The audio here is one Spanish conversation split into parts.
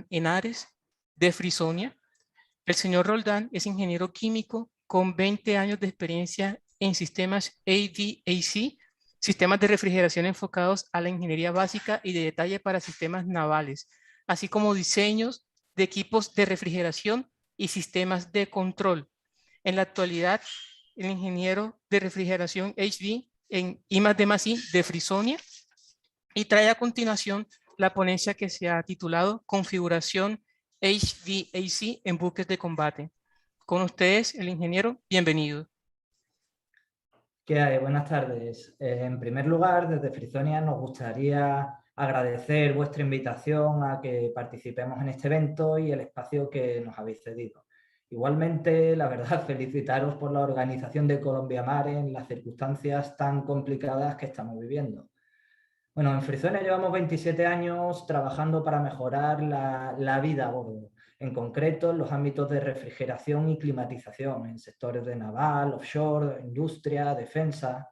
Henares, de Frisonia. El señor Roldán es ingeniero químico con 20 años de experiencia en sistemas ADAC, sistemas de refrigeración enfocados a la ingeniería básica y de detalle para sistemas navales, así como diseños de equipos de refrigeración y sistemas de control. En la actualidad, el ingeniero de refrigeración HV en I+D+I de Frisonia, y trae a continuación la ponencia que se ha titulado Configuración HVAC en buques de combate. Con ustedes, el ingeniero, bienvenido. ¿Qué hay? Buenas tardes. En primer lugar, desde Frisonia nos gustaría agradecer vuestra invitación a que participemos en este evento y el espacio que nos habéis cedido. Igualmente, la verdad, felicitaros por la organización de Colombia Mar en las circunstancias tan complicadas que estamos viviendo. Bueno, en Frisonia llevamos 27 años trabajando para mejorar la vida a bordo, en concreto en los ámbitos de refrigeración y climatización, en sectores de naval, offshore, industria, defensa.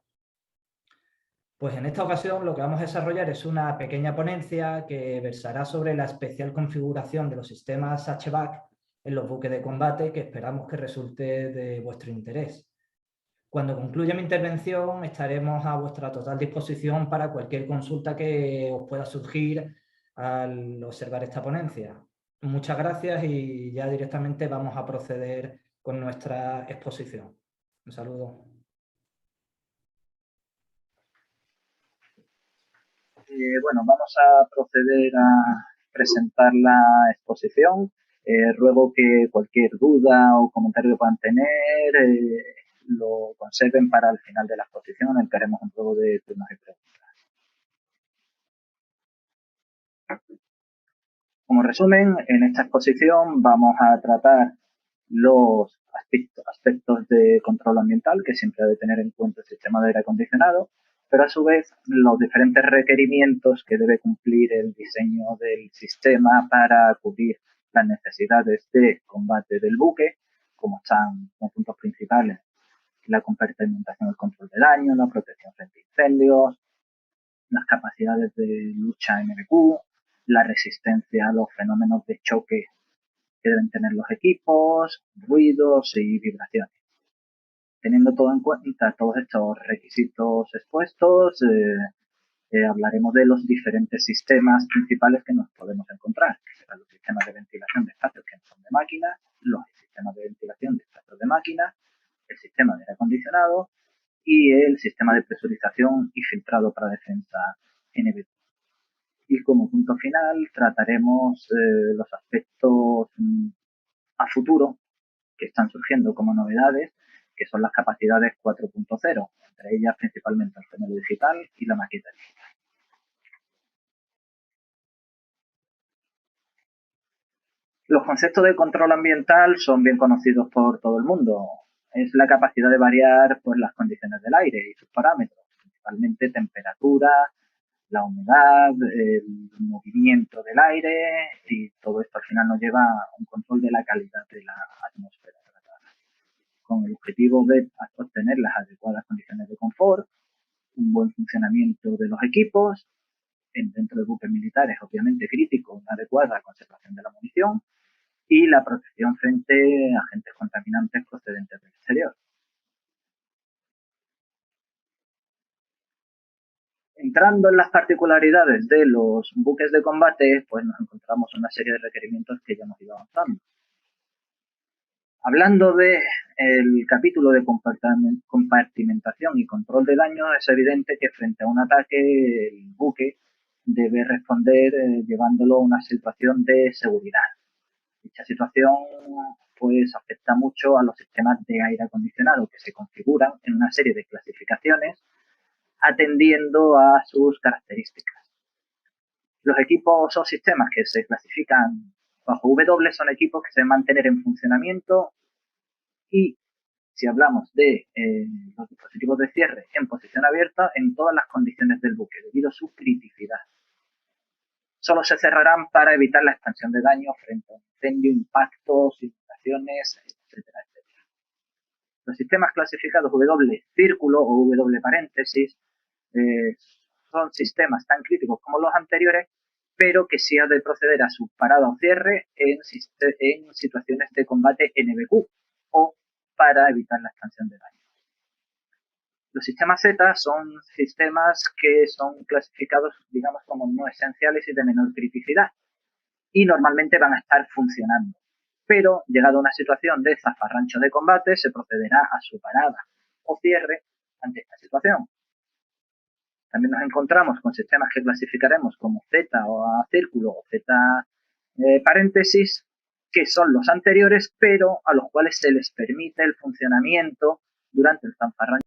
Pues en esta ocasión lo que vamos a desarrollar es una pequeña ponencia que versará sobre la especial configuración de los sistemas HVAC en los buques de combate, que esperamos que resulte de vuestro interés. Cuando concluya mi intervención estaremos a vuestra total disposición para cualquier consulta que os pueda surgir al observar esta ponencia. Muchas gracias y ya directamente vamos a proceder con nuestra exposición. Un saludo. Bueno, vamos a proceder a presentar la exposición. Ruego que cualquier duda o comentario que puedan tener lo conserven para el final de la exposición, en el que haremos un juego de turnos y preguntas. Como resumen, en esta exposición vamos a tratar los aspectos de control ambiental que siempre debe tener en cuenta el sistema de aire acondicionado, pero a su vez los diferentes requerimientos que debe cumplir el diseño del sistema para cubrir las necesidades de combate del buque, como están como puntos principales la compartimentación del control de daño, la protección frente a incendios, las capacidades de lucha NBQ, la resistencia a los fenómenos de choque que deben tener los equipos, ruidos y vibraciones. Teniendo todo en cuenta todos estos requisitos expuestos, hablaremos de los diferentes sistemas principales que nos podemos encontrar, que serán los sistemas de ventilación de espacios que son de máquinas, los sistemas de ventilación de espacios de máquinas, el sistema de aire acondicionado y el sistema de presurización y filtrado para defensa NBQ. Y como punto final trataremos los aspectos a futuro que están surgiendo como novedades, que son las capacidades 4.0, entre ellas principalmente el gemelo digital y la maqueta digital. Los conceptos de control ambiental son bien conocidos por todo el mundo. Es la capacidad de variar pues, las condiciones del aire y sus parámetros, principalmente temperatura, la humedad, el movimiento del aire y todo esto al final nos lleva a un control de la calidad de la atmósfera, con el objetivo de obtener las adecuadas condiciones de confort, un buen funcionamiento de los equipos, dentro de buques militares obviamente crítico, una adecuada conservación de la munición y la protección frente a agentes contaminantes procedentes del exterior. Entrando en las particularidades de los buques de combate, pues nos encontramos una serie de requerimientos que ya hemos ido avanzando. Hablando del capítulo de compartimentación y control de daño, es evidente que frente a un ataque el buque debe responder llevándolo a una situación de seguridad. Dicha situación pues afecta mucho a los sistemas de aire acondicionado que se configuran en una serie de clasificaciones atendiendo a sus características. Los equipos o sistemas que se clasifican bajo W son equipos que se deben mantener en funcionamiento y si hablamos de los dispositivos de cierre en posición abierta en todas las condiciones del buque debido a su criticidad. Solo se cerrarán para evitar la expansión de daño frente a un incendio, impactos, inundaciones, etcétera, etcétera. Los sistemas clasificados W círculo o W paréntesis son sistemas tan críticos como los anteriores, pero que sí ha de proceder a su parada o cierre en situaciones de combate NBQ o para evitar la expansión de daño. Los sistemas Z son sistemas que son clasificados, digamos, como no esenciales y de menor criticidad y normalmente van a estar funcionando. Pero, llegado a una situación de zafarrancho de combate, se procederá a su parada o cierre ante esta situación. También nos encontramos con sistemas que clasificaremos como Z o A círculo o Z paréntesis, que son los anteriores, pero a los cuales se les permite el funcionamiento durante el zafarrancho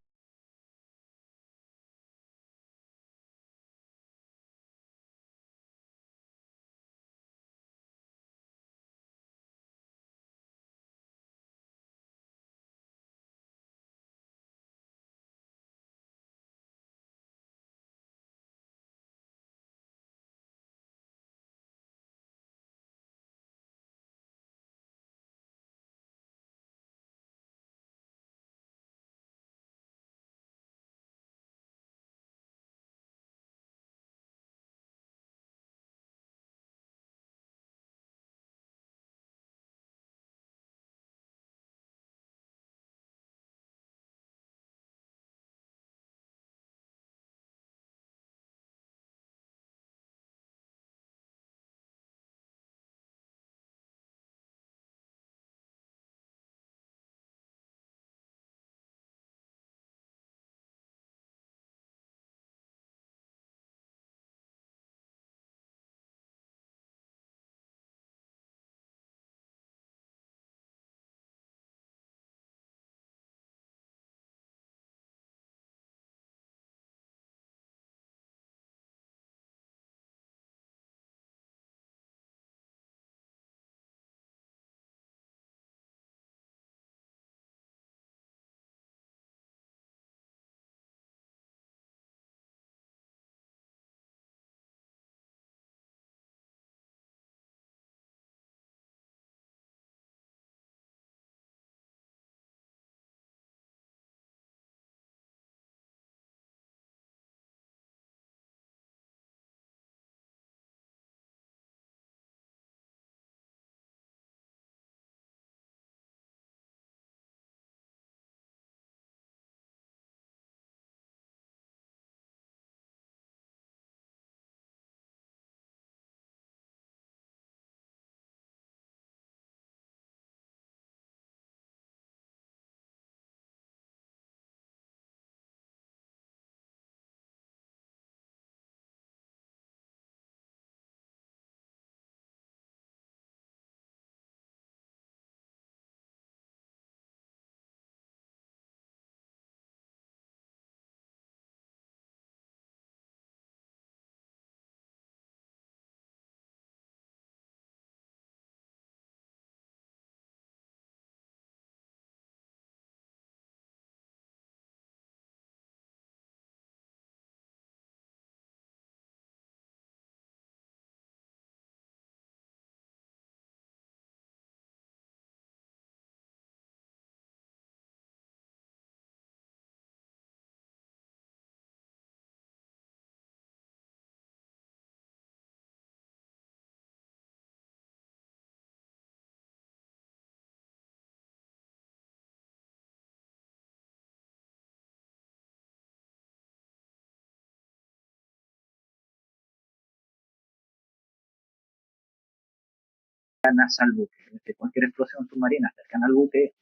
cercanas al buque. Es decir, cualquier explosión submarina cercana al buque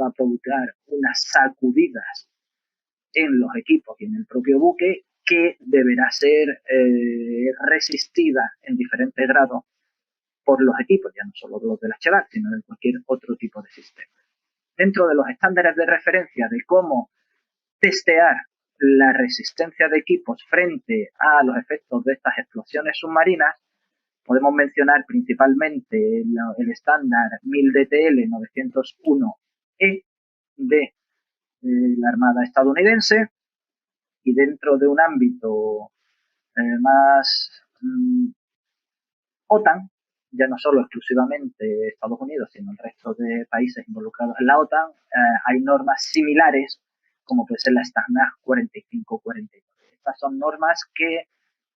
va a provocar unas sacudidas en los equipos y en el propio buque que deberá ser resistida en diferentes grados por los equipos, ya no solo los de la HVAC, sino de cualquier otro tipo de sistema. Dentro de los estándares de referencia de cómo testear la resistencia de equipos frente a los efectos de estas explosiones submarinas, podemos mencionar principalmente el estándar 1000 DTL 901E de la Armada estadounidense, y dentro de un ámbito más OTAN, ya no solo exclusivamente Estados Unidos, sino el resto de países involucrados en la OTAN, hay normas similares, como puede ser la STANAG 4549. Estas son normas que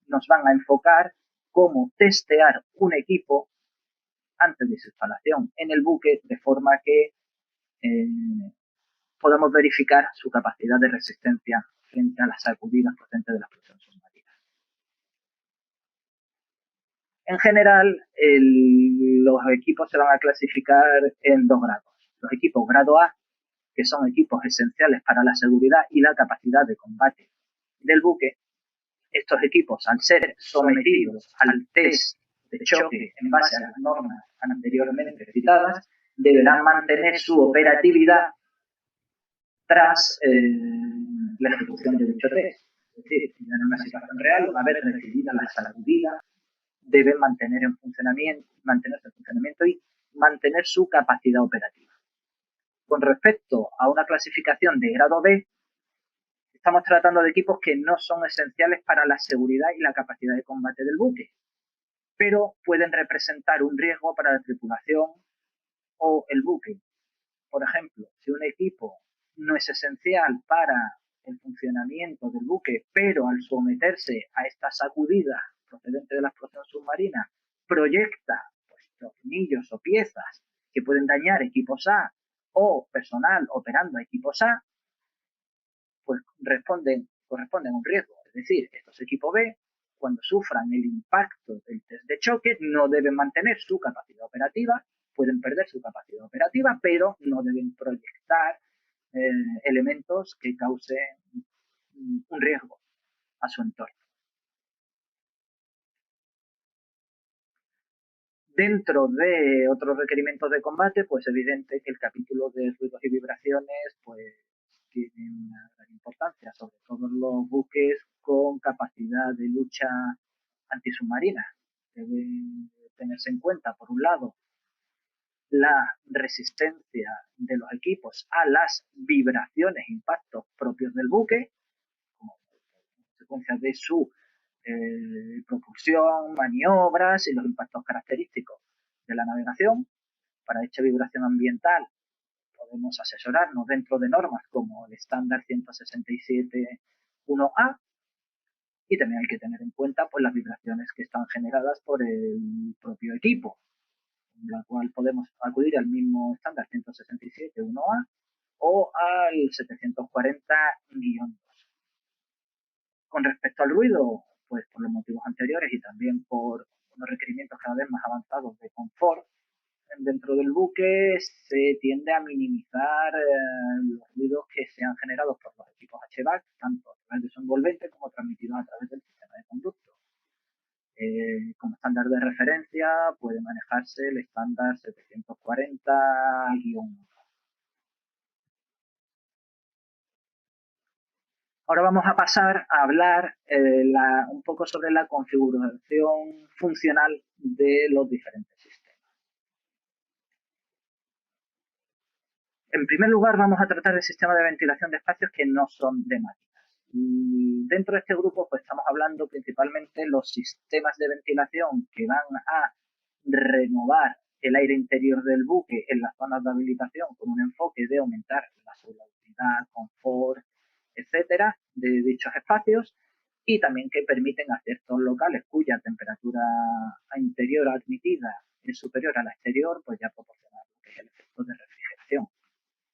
nos van a enfocar cómo testear un equipo antes de su instalación en el buque, de forma que podamos verificar su capacidad de resistencia frente a las sacudidas procedentes de la explosión submarina. En general, los equipos se van a clasificar en 2 grados. Los equipos grado A, que son equipos esenciales para la seguridad y la capacidad de combate del buque. Estos equipos, al ser sometidos al test de choque en base a las normas anteriormente citadas, deberán mantener su operatividad tras la ejecución de dicho test. Es decir, en una situación real, una vez recibida la sacudida, deben mantenerse en funcionamiento y mantener su capacidad operativa. Con respecto a una clasificación de grado B, estamos tratando de equipos que no son esenciales para la seguridad y la capacidad de combate del buque, pero pueden representar un riesgo para la tripulación o el buque. Por ejemplo, si un equipo no es esencial para el funcionamiento del buque, pero al someterse a esta sacudida procedente de la explosión submarina proyecta tornillos o piezas que pueden dañar equipos A o personal operando a equipos A, pues corresponden a un riesgo. Es decir, estos equipos B, cuando sufran el impacto del test de choque, no deben mantener su capacidad operativa, pueden perder su capacidad operativa, pero no deben proyectar elementos que causen un riesgo a su entorno. Dentro de otros requerimientos de combate, pues evidente que el capítulo de ruidos y vibraciones pues tiene una gran importancia, sobre todo los buques con capacidad de lucha antisubmarina. Deben tenerse en cuenta, por un lado, la resistencia de los equipos a las vibraciones e impactos propios del buque, como consecuencia de su propulsión, maniobras y los impactos característicos de la navegación. Para dicha vibración ambiental podemos asesorarnos dentro de normas como el estándar 167.1A, y también hay que tener en cuenta pues las vibraciones que están generadas por el propio equipo, con la cual podemos acudir al mismo estándar 167.1A o al 740-2. Con respecto al ruido, pues por los motivos anteriores y también por unos requerimientos cada vez más avanzados de confort dentro del buque, se tiende a minimizar los ruidos que sean generados por los equipos HVAC, tanto a través de su envolvente como transmitidos a través del sistema de conducto. Como estándar de referencia puede manejarse el estándar 740-1. Ahora vamos a pasar a hablar un poco sobre la configuración funcional de los diferentes sistemas. En primer lugar, vamos a tratar el sistema de ventilación de espacios que no son de máquinas. Dentro de este grupo, pues estamos hablando principalmente de los sistemas de ventilación que van a renovar el aire interior del buque en las zonas de habilitación con un enfoque de aumentar la salubridad, confort, etcétera, de dichos espacios, y también que permiten a ciertos locales cuya temperatura interior admitida es superior a la exterior, pues ya proporcionar lo que es el efecto de refrigeración.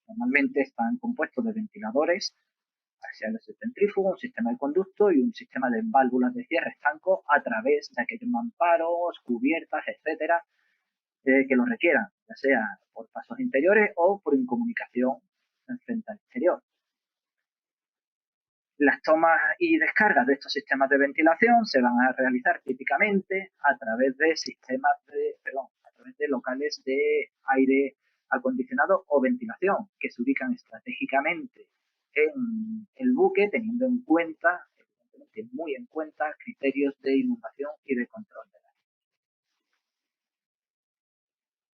Normalmente están compuestos de ventiladores axiales de centrífugo, un sistema de conducto y un sistema de válvulas de cierre estanco a través de aquellos mamparos, cubiertas, etcétera, que lo requieran, ya sea por pasos interiores o por incomunicación frente al exterior. Las tomas y descargas de estos sistemas de ventilación se van a realizar típicamente a través de locales de aire acondicionado o ventilación que se ubican estratégicamente en el buque, teniendo en cuenta, evidentemente muy en cuenta, criterios de inundación y de control de la.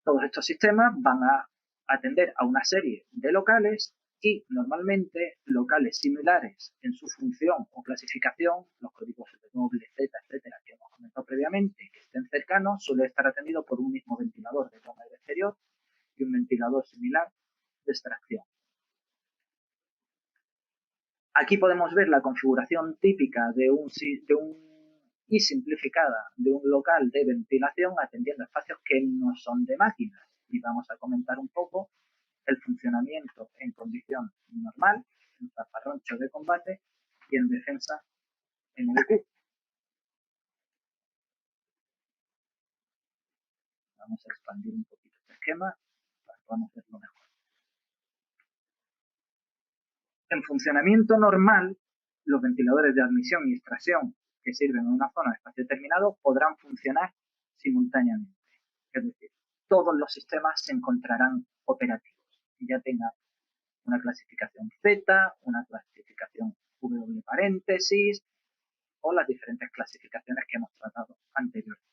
Todos estos sistemas van a atender a una serie de locales y normalmente locales similares en su función o clasificación, los códigos W, Z, etcétera, que hemos comentado previamente, que estén cercanos, suele estar atendido por un mismo ventilador de toma aire exterior y un ventilador similar de extracción. Aquí podemos ver la configuración típica y simplificada de un local de ventilación atendiendo espacios que no son de máquinas. Y vamos a comentar un poco el funcionamiento en condición normal, en zafarrancho de combate y en defensa NVQ. Vamos a expandir un poquito este esquema para que podamos verlo mejor. En funcionamiento normal, los ventiladores de admisión y extracción que sirven en una zona de espacio determinado podrán funcionar simultáneamente. Es decir, todos los sistemas se encontrarán operativos, ya tenga una clasificación Z, una clasificación W paréntesis o las diferentes clasificaciones que hemos tratado anteriormente.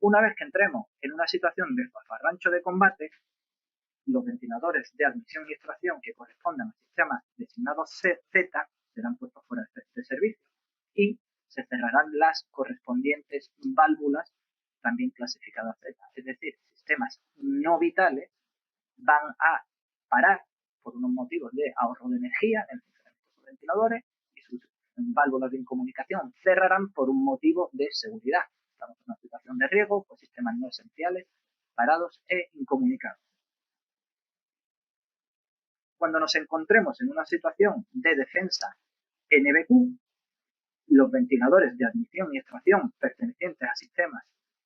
Una vez que entremos en una situación de zafarrancho de combate, los ventiladores de admisión y extracción que correspondan a sistemas designados Z serán puestos fuera de servicio y se cerrarán las correspondientes válvulas también clasificadas Z. Es decir, sistemas no vitales van a parar por unos motivos de ahorro de energía en el funcionamiento de sus ventiladores y sus válvulas de incomunicación cerrarán por un motivo de seguridad. Estamos en una situación de riesgo, pues sistemas no esenciales, parados e incomunicados. Cuando nos encontremos en una situación de defensa NVQ, los ventiladores de admisión y extracción pertenecientes a sistemas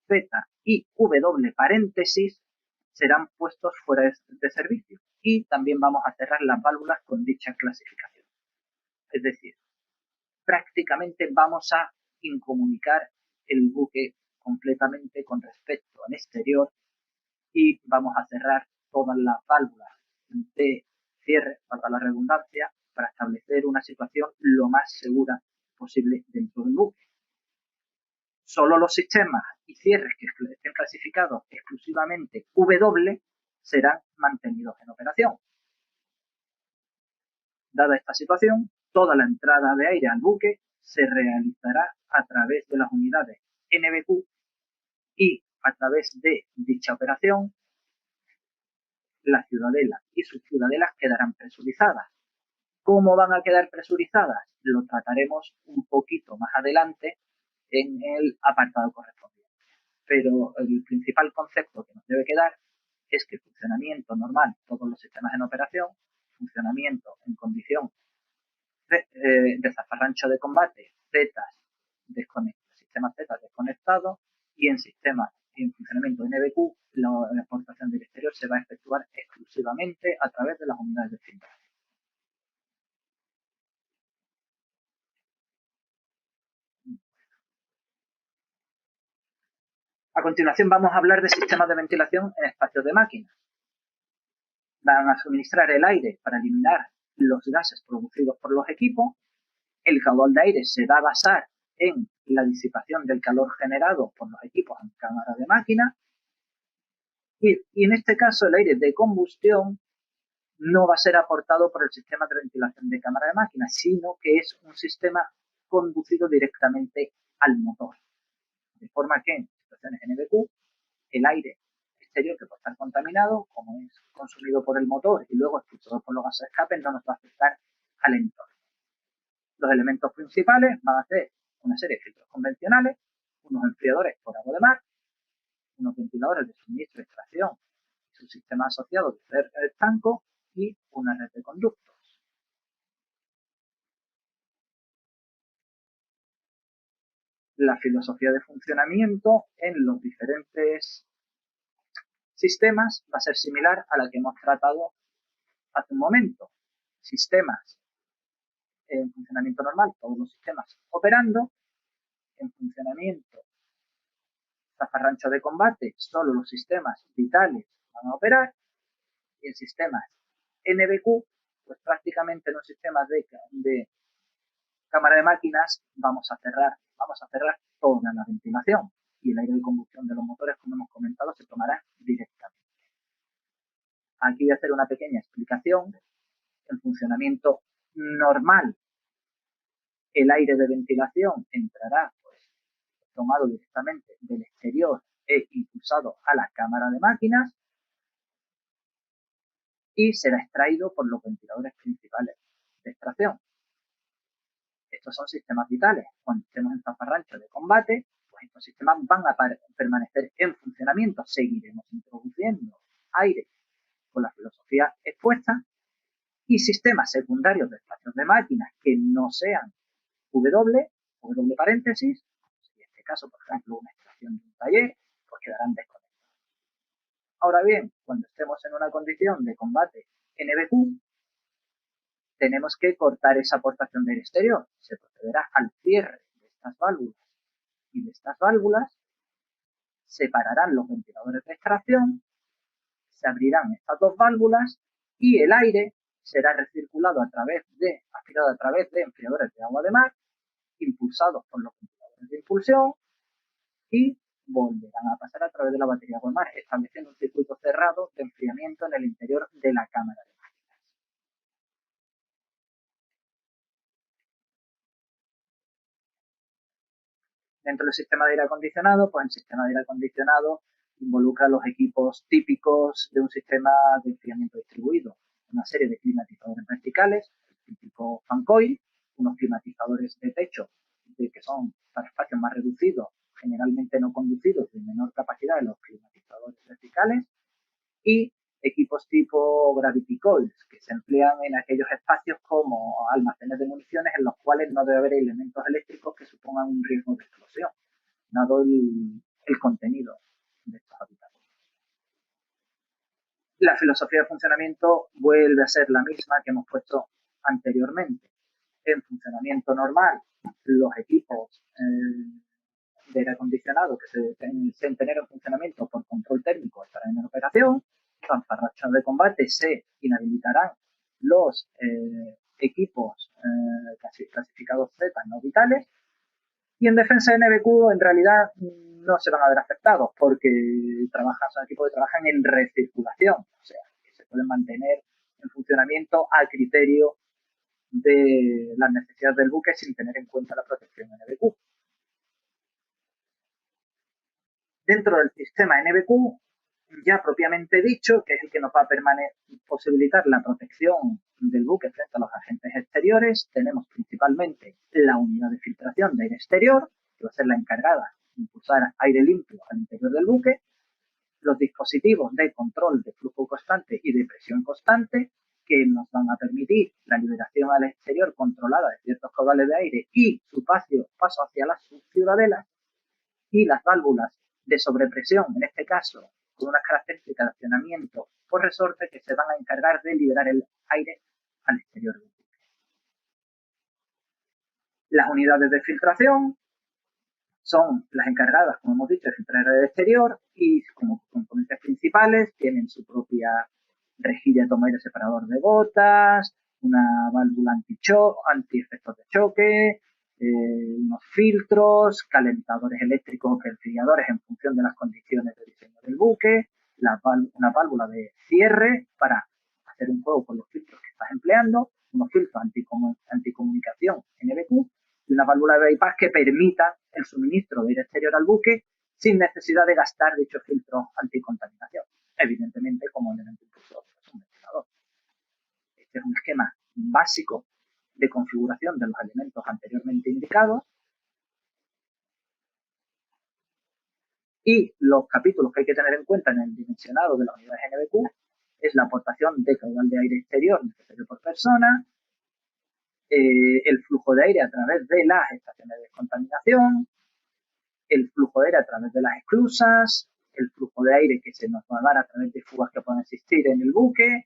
Z y W paréntesis serán puestos fuera de servicio y también vamos a cerrar las válvulas con dicha clasificación. Es decir, prácticamente vamos a incomunicar el buque completamente con respecto al exterior y vamos a cerrar todas las válvulas de cierre, para la redundancia, para establecer una situación lo más segura posible dentro del buque. Solo los sistemas y cierres que estén clasificados exclusivamente W serán mantenidos en operación. Dada esta situación, toda la entrada de aire al buque se realizará a través de las unidades NVQ y a través de dicha operación la ciudadela y sus ciudadelas quedarán presurizadas. ¿Cómo van a quedar presurizadas? Lo trataremos un poquito más adelante en el apartado correspondiente. Pero el principal concepto que nos debe quedar es que funcionamiento normal, todos los sistemas en operación, funcionamiento en condición de zafarrancho de combate, sistemas Z desconectados y en sistemas en funcionamiento de NVQ, la exportación del exterior se va a efectuar exclusivamente a través de las unidades de filtro. A continuación vamos a hablar de sistemas de ventilación en espacios de máquinas. Van a suministrar el aire para eliminar los gases producidos por los equipos. El caudal de aire se va a basar en la disipación del calor generado por los equipos en cámara de máquina. Y en este caso el aire de combustión no va a ser aportado por el sistema de ventilación de cámara de máquina, sino que es un sistema conducido directamente al motor. De forma que en situaciones NVQ, el aire exterior que puede estar contaminado, como es consumido por el motor y luego expulsado por los gases de escape, no nos va a afectar al entorno. Los elementos principales van a ser una serie de filtros convencionales, unos enfriadores por agua de mar, unos ventiladores de suministro y extracción y su sistema asociado de estanco y una red de conductos. La filosofía de funcionamiento en los diferentes sistemas va a ser similar a la que hemos tratado hace un momento. Sistemas en funcionamiento normal, todos los sistemas operando. En funcionamiento zafarrancho de combate, solo los sistemas vitales van a operar. Y en sistemas NBQ, pues prácticamente en un sistema de cámara de máquinas vamos a cerrar toda la ventilación y el aire de combustión de los motores, como hemos comentado, se tomará directamente. Aquí voy a hacer una pequeña explicación. En funcionamiento normal, el aire de ventilación entrará pues, tomado directamente del exterior e impulsado a la cámara de máquinas y será extraído por los ventiladores principales de extracción. Estos son sistemas vitales. Cuando estemos en zafarrancho de combate, pues estos sistemas van a permanecer en funcionamiento. Seguiremos introduciendo aire con la filosofía expuesta y sistemas secundarios de espacios de máquinas que no sean W paréntesis, en este caso, por ejemplo, una extracción de un taller, pues quedarán desconectados. Ahora bien, cuando estemos en una condición de combate NBQ, tenemos que cortar esa aportación del exterior. Se procederá al cierre de estas válvulas y de estas válvulas, separarán los ventiladores de extracción, se abrirán estas dos válvulas y el aire será recirculado aspirado a través de enfriadores de agua de mar, impulsados por los ventiladores de impulsión y volverán a pasar a través de la batería de mar, estableciendo un circuito cerrado de enfriamiento en el interior de la cámara de máquinas. Dentro del sistema de aire acondicionado, pues el sistema de aire acondicionado involucra los equipos típicos de un sistema de enfriamiento distribuido. Una serie de climatizadores verticales, el típico fan coil, unos climatizadores de techo que son para espacios más reducidos, generalmente no conducidos, de menor capacidad de los climatizadores verticales, y equipos tipo gravity coils, que se emplean en aquellos espacios como almacenes de municiones en los cuales no debe haber elementos eléctricos que supongan un riesgo de explosión, dado el contenido de estos habitáculos. La filosofía de funcionamiento vuelve a ser la misma que hemos puesto anteriormente. En funcionamiento normal, los equipos de aire acondicionado que se deben tener en funcionamiento por control técnico estarán en operación. En zafarrancho de combate se inhabilitarán los equipos clasificados Z no vitales, y en defensa de NBQ en realidad no se van a ver afectados porque son equipos que trabajan en recirculación, o sea, que se pueden mantener en funcionamiento a criterio de las necesidades del buque sin tener en cuenta la protección NBQ. Dentro del sistema NBQ, ya propiamente dicho, que es el que nos va a posibilitar la protección del buque frente a los agentes exteriores, tenemos principalmente la unidad de filtración de aire exterior, que va a ser la encargada de impulsar aire limpio al interior del buque, los dispositivos de control de flujo constante y de presión constante, que nos van a permitir la liberación al exterior controlada de ciertos caudales de aire y su paso hacia las ciudadelas, y las válvulas de sobrepresión, en este caso, con unas características de accionamiento por resorte que se van a encargar de liberar el aire al exterior del buque. Las unidades de filtración son las encargadas, como hemos dicho, de filtrar el exterior y como componentes principales tienen su propia rejilla de toma aire separador de gotas, una válvula anti-efectos de choque, unos filtros, calentadores eléctricos o enfriadores en función de las condiciones de diseño del buque, una válvula de cierre para hacer un juego con los filtros que estás empleando, unos filtros anticomunicación NBQ y una válvula de bypass que permita el suministro de aire exterior al buque sin necesidad de gastar dichos filtros anticontaminación, evidentemente como elemento impulsor es un ventilador. Este es un esquema básico de configuración de los elementos anteriormente indicados, y los capítulos que hay que tener en cuenta en el dimensionado de las unidades NBQ es la aportación de caudal de aire exterior necesario por persona, el flujo de aire a través de las estaciones de descontaminación, el flujo de aire a través de las esclusas, el flujo de aire que se nos va a dar a través de fugas que pueden existir en el buque.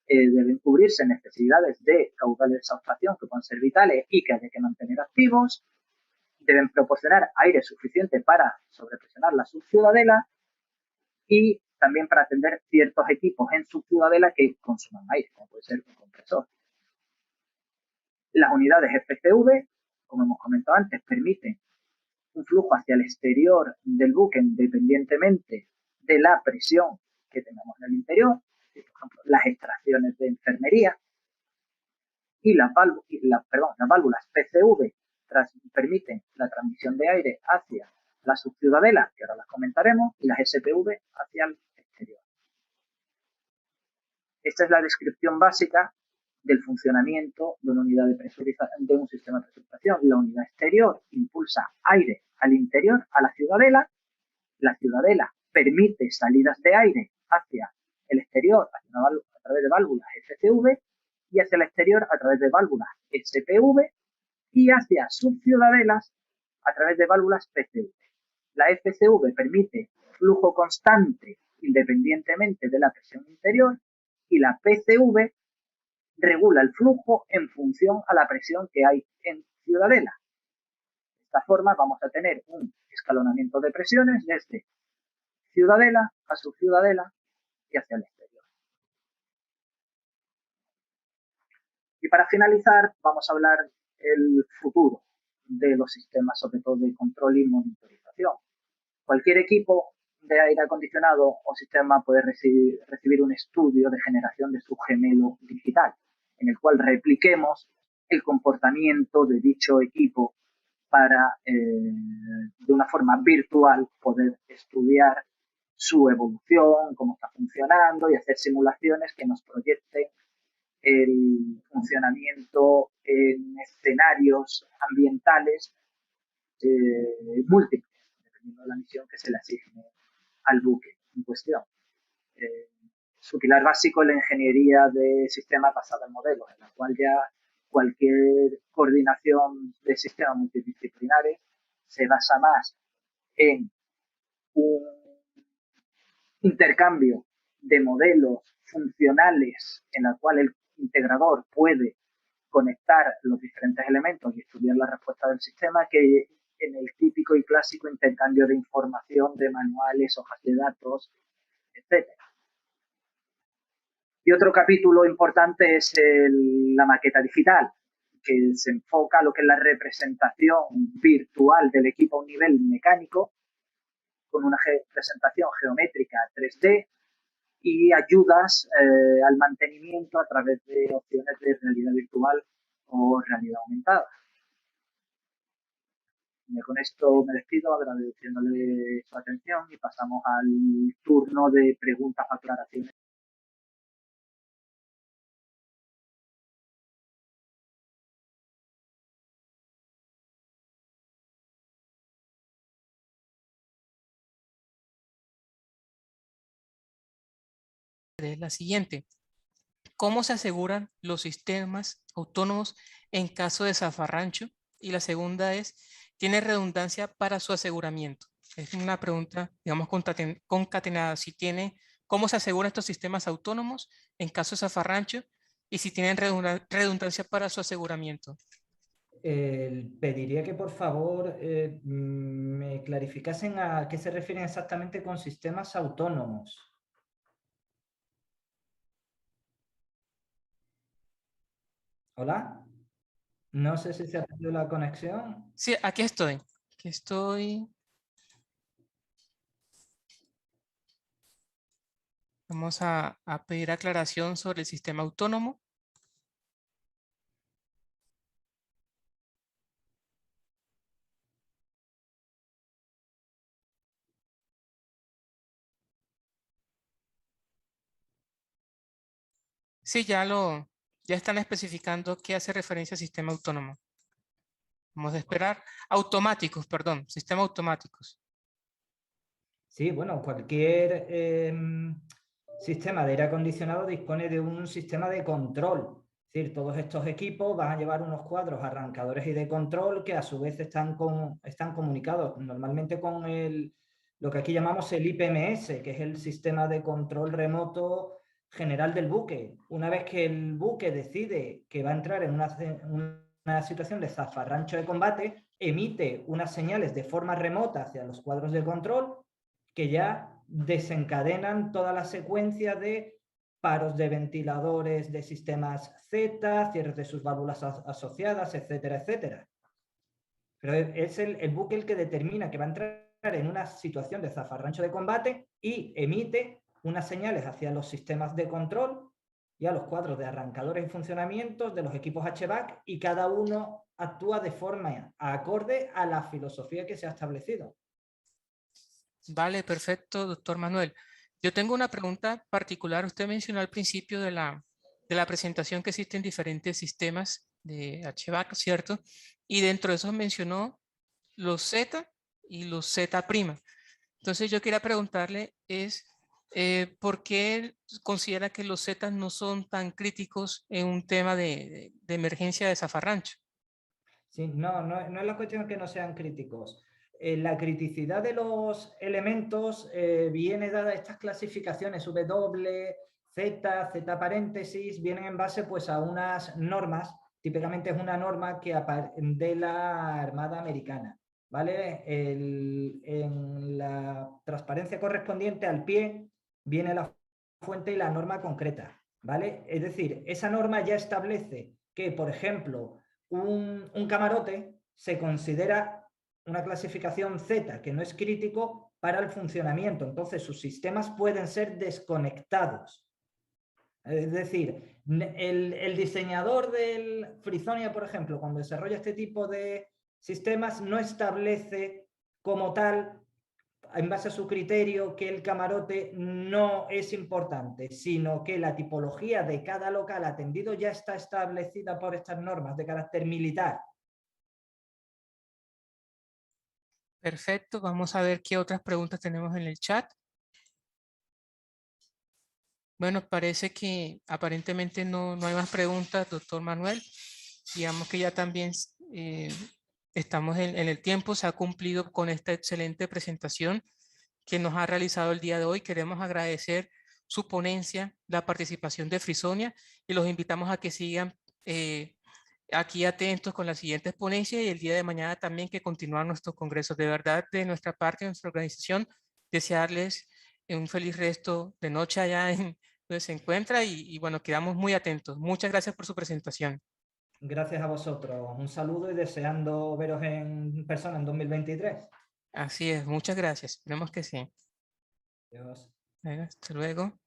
Deben cubrirse necesidades de caudales de exhaustación que pueden ser vitales y que hay que mantener activos. Deben proporcionar aire suficiente para sobrepresionar la subciudadela y también para atender ciertos equipos en subciudadela que consuman aire, como puede ser un compresor. Las unidades FCV, como hemos comentado antes, permiten un flujo hacia el exterior del buque independientemente de la presión que tengamos en el interior, por ejemplo, las extracciones de enfermería, y las válvulas PCV permiten la transmisión de aire hacia la subciudadela, que ahora las comentaremos, y las SPV hacia el exterior. Esta es la descripción básica del funcionamiento de una unidad de presurización, de un sistema de presurización. La unidad exterior impulsa aire al interior, a la ciudadela permite salidas de aire hacia el exterior a través de válvulas FCV y hacia el exterior a través de válvulas SPV y hacia subciudadelas a través de válvulas PCV. La FCV permite flujo constante independientemente de la presión interior y la PCV regula el flujo en función a la presión que hay en ciudadela. De esta forma vamos a tener un escalonamiento de presiones desde ciudadela a subciudadela y hacia el exterior. Y para finalizar, vamos a hablar del futuro de los sistemas, sobre todo de control y monitorización. Cualquier equipo de aire acondicionado o sistema puede recibir un estudio de generación de su gemelo digital, en el cual repliquemos el comportamiento de dicho equipo para, de una forma virtual, poder estudiar su evolución, cómo está funcionando y hacer simulaciones que nos proyecten el funcionamiento en escenarios ambientales múltiples, dependiendo de la misión que se le asigne al buque en cuestión. Su pilar básico es la ingeniería de sistemas basada en modelos, en la cual ya cualquier coordinación de sistemas multidisciplinares se basa más en un intercambio de modelos funcionales en la cual el integrador puede conectar los diferentes elementos y estudiar la respuesta del sistema, que en el típico y clásico intercambio de información de manuales, hojas de datos, etc. Y otro capítulo importante es la maqueta digital, que se enfoca a lo que es la representación virtual del equipo a un nivel mecánico, con una representación geométrica 3D y ayudas al mantenimiento a través de opciones de realidad virtual o realidad aumentada. Y con esto me despido agradeciéndole su atención y pasamos al turno de preguntas o aclaraciones. Es la siguiente. ¿Cómo se aseguran los sistemas autónomos en caso de zafarrancho? Y la segunda es, ¿tiene redundancia para su aseguramiento? Es una pregunta, digamos, concatenada. Si tiene, ¿cómo se aseguran estos sistemas autónomos en caso de zafarrancho? Y si tienen redundancia para su aseguramiento. Pediría que por favor me clarificasen a qué se refieren exactamente con sistemas autónomos. ¿Hola? No sé si se ha perdido la conexión. Sí, aquí estoy. Aquí estoy. Vamos a pedir aclaración sobre el sistema autónomo. Sí, ya están especificando qué hace referencia al sistema autónomo. Vamos a esperar. Automáticos, perdón, sistema automáticos. Sí, bueno, cualquier sistema de aire acondicionado dispone de un sistema de control. Es decir, todos estos equipos van a llevar unos cuadros arrancadores y de control que a su vez están comunicados normalmente con el lo que aquí llamamos el IPMS, que es el sistema de control remoto general del buque. Una vez que el buque decide que va a entrar en una situación de zafarrancho de combate, emite unas señales de forma remota hacia los cuadros de control que ya desencadenan toda la secuencia de paros de ventiladores de sistemas Z, cierres de sus válvulas asociadas, etcétera, etcétera. Pero es el buque el que determina que va a entrar en una situación de zafarrancho de combate y emite unas señales hacia los sistemas de control y a los cuadros de arrancadores y funcionamientos de los equipos HVAC, y cada uno actúa de forma acorde a la filosofía que se ha establecido. Vale, perfecto, doctor Manuel. Yo tengo una pregunta particular. Usted mencionó al principio de la presentación que existen diferentes sistemas de HVAC, ¿cierto? Y dentro de esos mencionó los Z y los Z'. Entonces yo quería preguntarle ¿por qué considera que los Z no son tan críticos en un tema de emergencia de zafarrancho? Sí, no es la cuestión que no sean críticos. La criticidad de los elementos viene dada, estas clasificaciones W, Z, Z paréntesis, vienen en base pues a unas normas. Típicamente es una norma de la Armada Americana, ¿vale? En la transparencia correspondiente al pie viene la fuente y la norma concreta, ¿vale? Es decir, esa norma ya establece que, por ejemplo, un camarote se considera una clasificación Z, que no es crítico para el funcionamiento. Entonces, sus sistemas pueden ser desconectados. Es decir, el diseñador del Frizonia, por ejemplo, cuando desarrolla este tipo de sistemas, no establece como tal, en base a su criterio, que el camarote no es importante, sino que la tipología de cada local atendido ya está establecida por estas normas de carácter militar. Perfecto, vamos a ver qué otras preguntas tenemos en el chat. Bueno, parece que aparentemente no hay más preguntas, doctor Manuel. Digamos que ya también estamos en el tiempo, se ha cumplido con esta excelente presentación que nos ha realizado el día de hoy. Queremos agradecer su ponencia, la participación de Frizonia, y los invitamos a que sigan aquí atentos con las siguientes ponencias, y el día de mañana también que continúan nuestros congresos. De verdad, de nuestra parte, de nuestra organización, desearles un feliz resto de noche allá en donde se encuentra, y bueno, quedamos muy atentos. Muchas gracias por su presentación. Gracias a vosotros. Un saludo y deseando veros en persona en 2023. Así es, muchas gracias. Esperemos que sí. Adiós. Venga, hasta luego.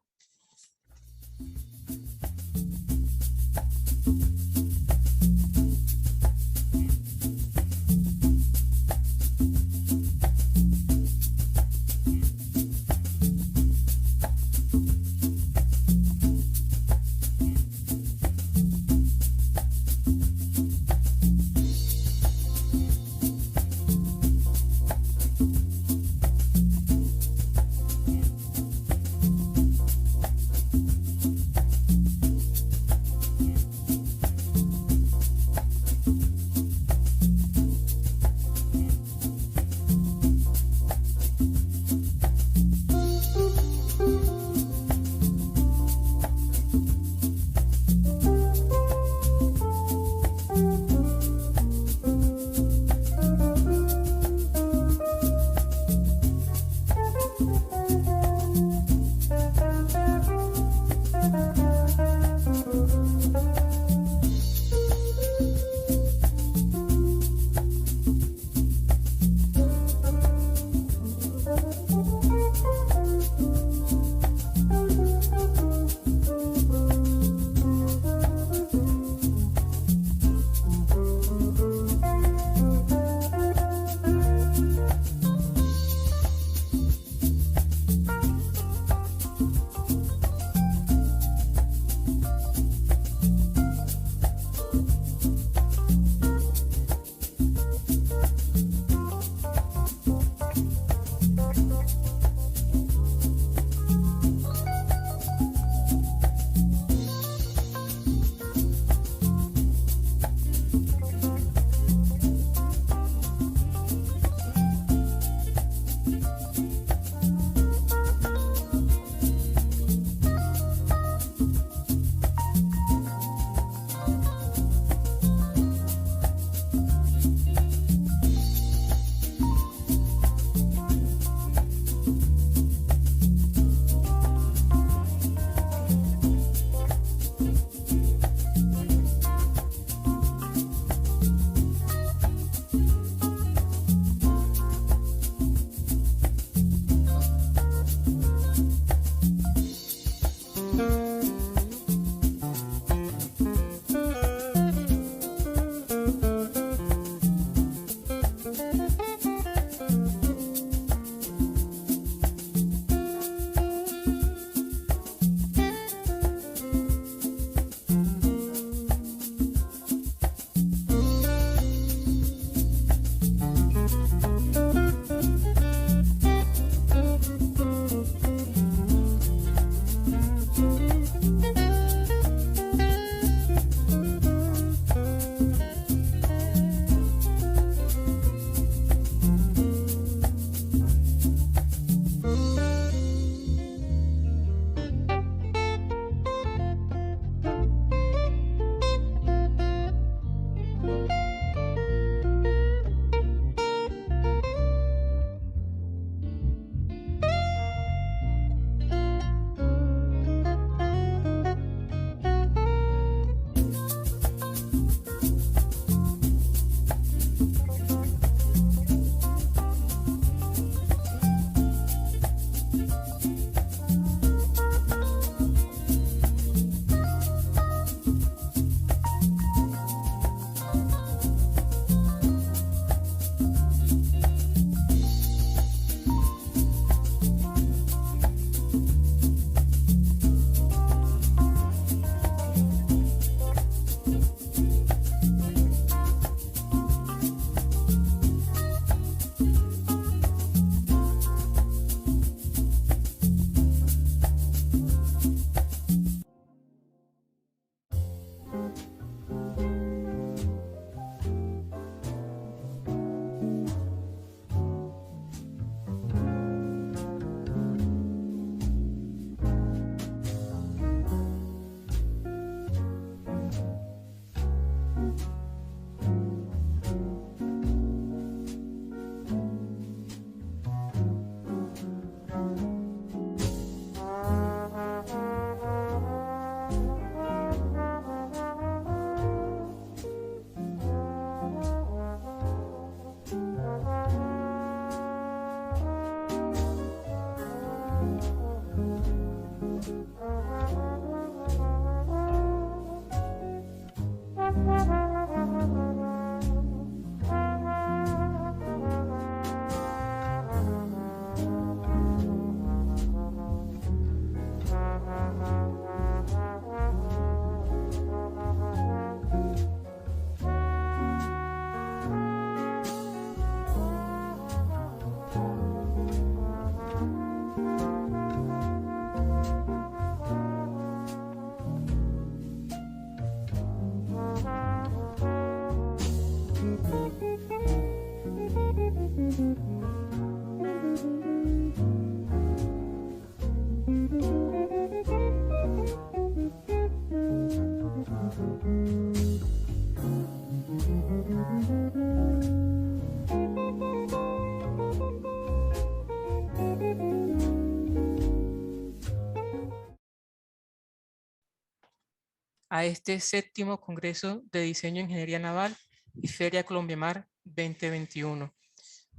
a este 7º Congreso de Diseño e Ingeniería Naval y Feria Colombia Mar 2021.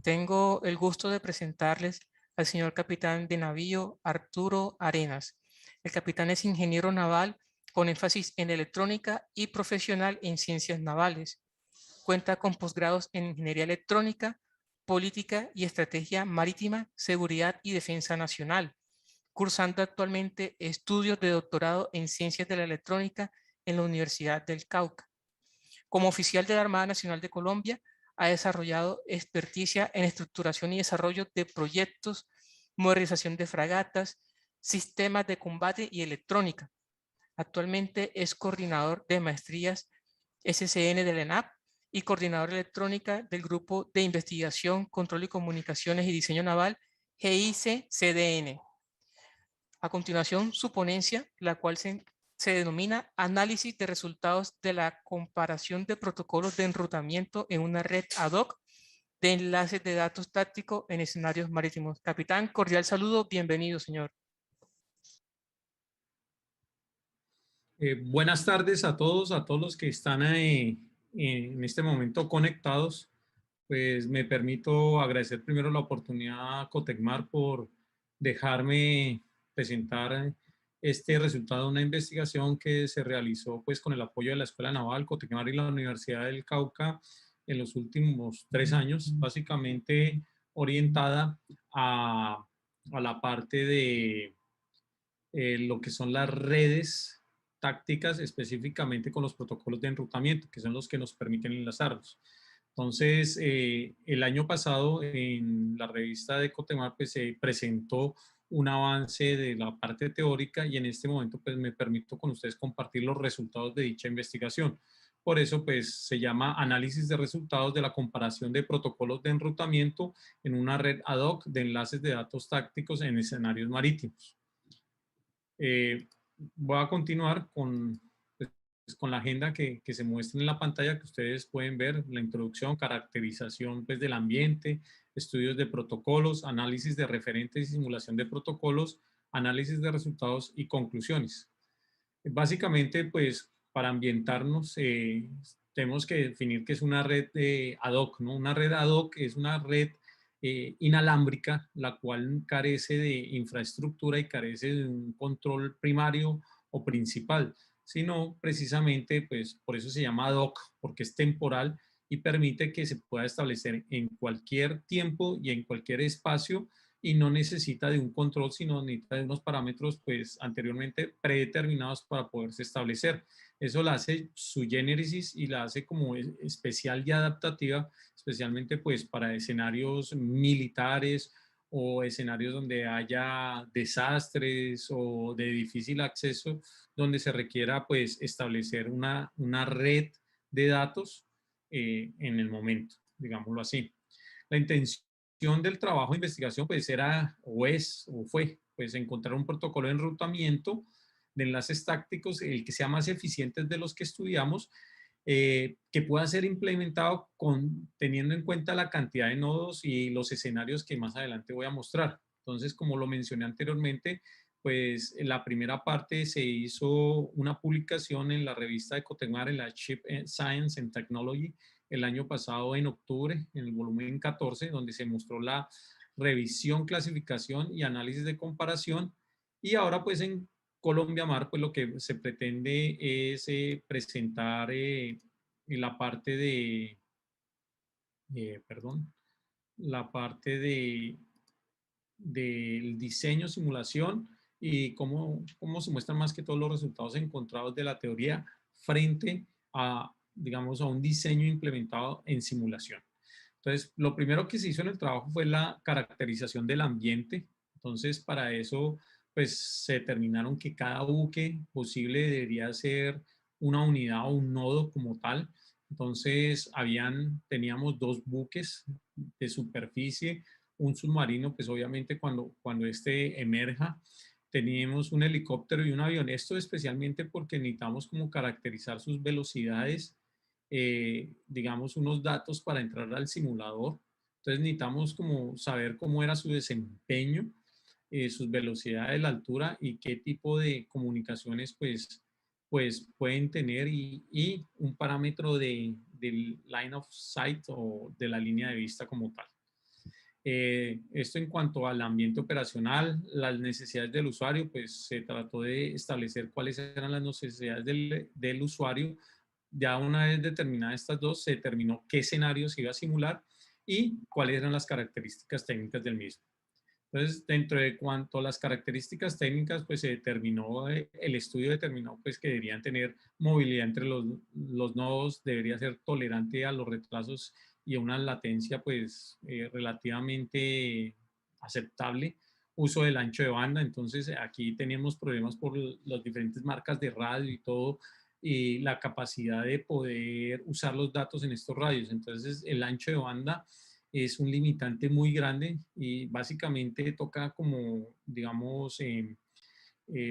Tengo el gusto de presentarles al señor capitán de navío Arturo Arenas. El capitán es ingeniero naval con énfasis en electrónica y profesional en ciencias navales. Cuenta con posgrados en ingeniería electrónica, política y estrategia marítima, seguridad y defensa nacional, cursando actualmente estudios de doctorado en ciencias de la electrónica en la Universidad del Cauca. Como oficial de la Armada Nacional de Colombia, ha desarrollado experticia en estructuración y desarrollo de proyectos, modernización de fragatas, sistemas de combate y electrónica. Actualmente es coordinador de maestrías SCN de la ENAP y coordinador electrónica del Grupo de Investigación, Control y Comunicaciones y Diseño Naval, GIC-CDN. A continuación, su ponencia, la cual se denomina Análisis de resultados de la comparación de protocolos de enrutamiento en una red ad hoc de enlaces de datos tácticos en escenarios marítimos. Capitán, cordial saludo, bienvenido, señor. Buenas tardes a todos los que están en este momento conectados. Pues me permito agradecer primero la oportunidad a Cotecmar por dejarme presentar este resultado de una investigación que se realizó pues con el apoyo de la Escuela Naval, Cotecmar y la Universidad del Cauca en los últimos 3 años, básicamente orientada a la parte de lo que son las redes tácticas, específicamente con los protocolos de enrutamiento, que son los que nos permiten enlazarlos. Entonces, el año pasado en la revista de Cotecmar pues, se presentó un avance de la parte teórica y en este momento pues, me permito con ustedes compartir los resultados de dicha investigación. Por eso pues, se llama análisis de resultados de la comparación de protocolos de enrutamiento en una red ad hoc de enlaces de datos tácticos en escenarios marítimos. Voy a continuar con la agenda que se muestra en la pantalla, que ustedes pueden ver: la introducción, caracterización pues, del ambiente, estudios de protocolos, análisis de referentes y simulación de protocolos, análisis de resultados y conclusiones. Básicamente, pues, para ambientarnos, tenemos que definir qué es una red ad hoc, ¿no? Una red ad hoc es una red inalámbrica, la cual carece de infraestructura y carece de un control primario o principal, sino precisamente, pues, por eso se llama ad hoc, porque es temporal y permite que se pueda establecer en cualquier tiempo y en cualquier espacio y no necesita de un control, sino necesita de unos parámetros pues anteriormente predeterminados para poderse establecer. Eso la hace sui generis y la hace como especial y adaptativa, especialmente pues para escenarios militares o escenarios donde haya desastres o de difícil acceso, donde se requiera pues establecer una red de datos en el momento, digámoslo así. La intención del trabajo de investigación pues era o es o fue pues encontrar un protocolo de enrutamiento de enlaces tácticos, el que sea más eficiente de los que estudiamos, que pueda ser implementado teniendo en cuenta la cantidad de nodos y los escenarios que más adelante voy a mostrar. Entonces, como lo mencioné anteriormente, pues en la primera parte se hizo una publicación en la revista de Cotecmar, en la Ship Science and Technology, el año pasado en octubre, en el volumen 14, donde se mostró la revisión, clasificación y análisis de comparación. Y ahora pues en Colombia Mar, pues lo que se pretende es presentar la parte perdón, la parte del diseño, simulación y cómo se muestran más que todos los resultados encontrados de la teoría frente a, digamos, a un diseño implementado en simulación. Entonces, lo primero que se hizo en el trabajo fue la caracterización del ambiente. Entonces, para eso, pues se determinaron que cada buque posible debería ser una unidad o un nodo como tal. Entonces, teníamos 2 buques de superficie, un submarino, pues obviamente cuando este emerja, teníamos un helicóptero y un avión. Esto especialmente porque necesitamos como caracterizar sus velocidades, digamos, unos datos para entrar al simulador. Entonces necesitamos como saber cómo era su desempeño, sus velocidades, la altura y qué tipo de comunicaciones pues pues pueden tener y un parámetro del line of sight o de la línea de vista como tal. Esto en cuanto al ambiente operacional, las necesidades del usuario, pues se trató de establecer cuáles eran las necesidades del usuario. Ya una vez determinadas estas dos, se determinó qué escenario se iba a simular y cuáles eran las características técnicas del mismo. Entonces, dentro de cuanto a las características técnicas, pues se determinó, el estudio determinó pues que deberían tener movilidad entre los nodos, debería ser tolerante a los retrasos y a una latencia pues relativamente aceptable, uso del ancho de banda. Entonces, aquí teníamos problemas por las diferentes marcas de radio y todo, y la capacidad de poder usar los datos en estos radios. Entonces, el ancho de banda es un limitante muy grande y básicamente toca como, digamos,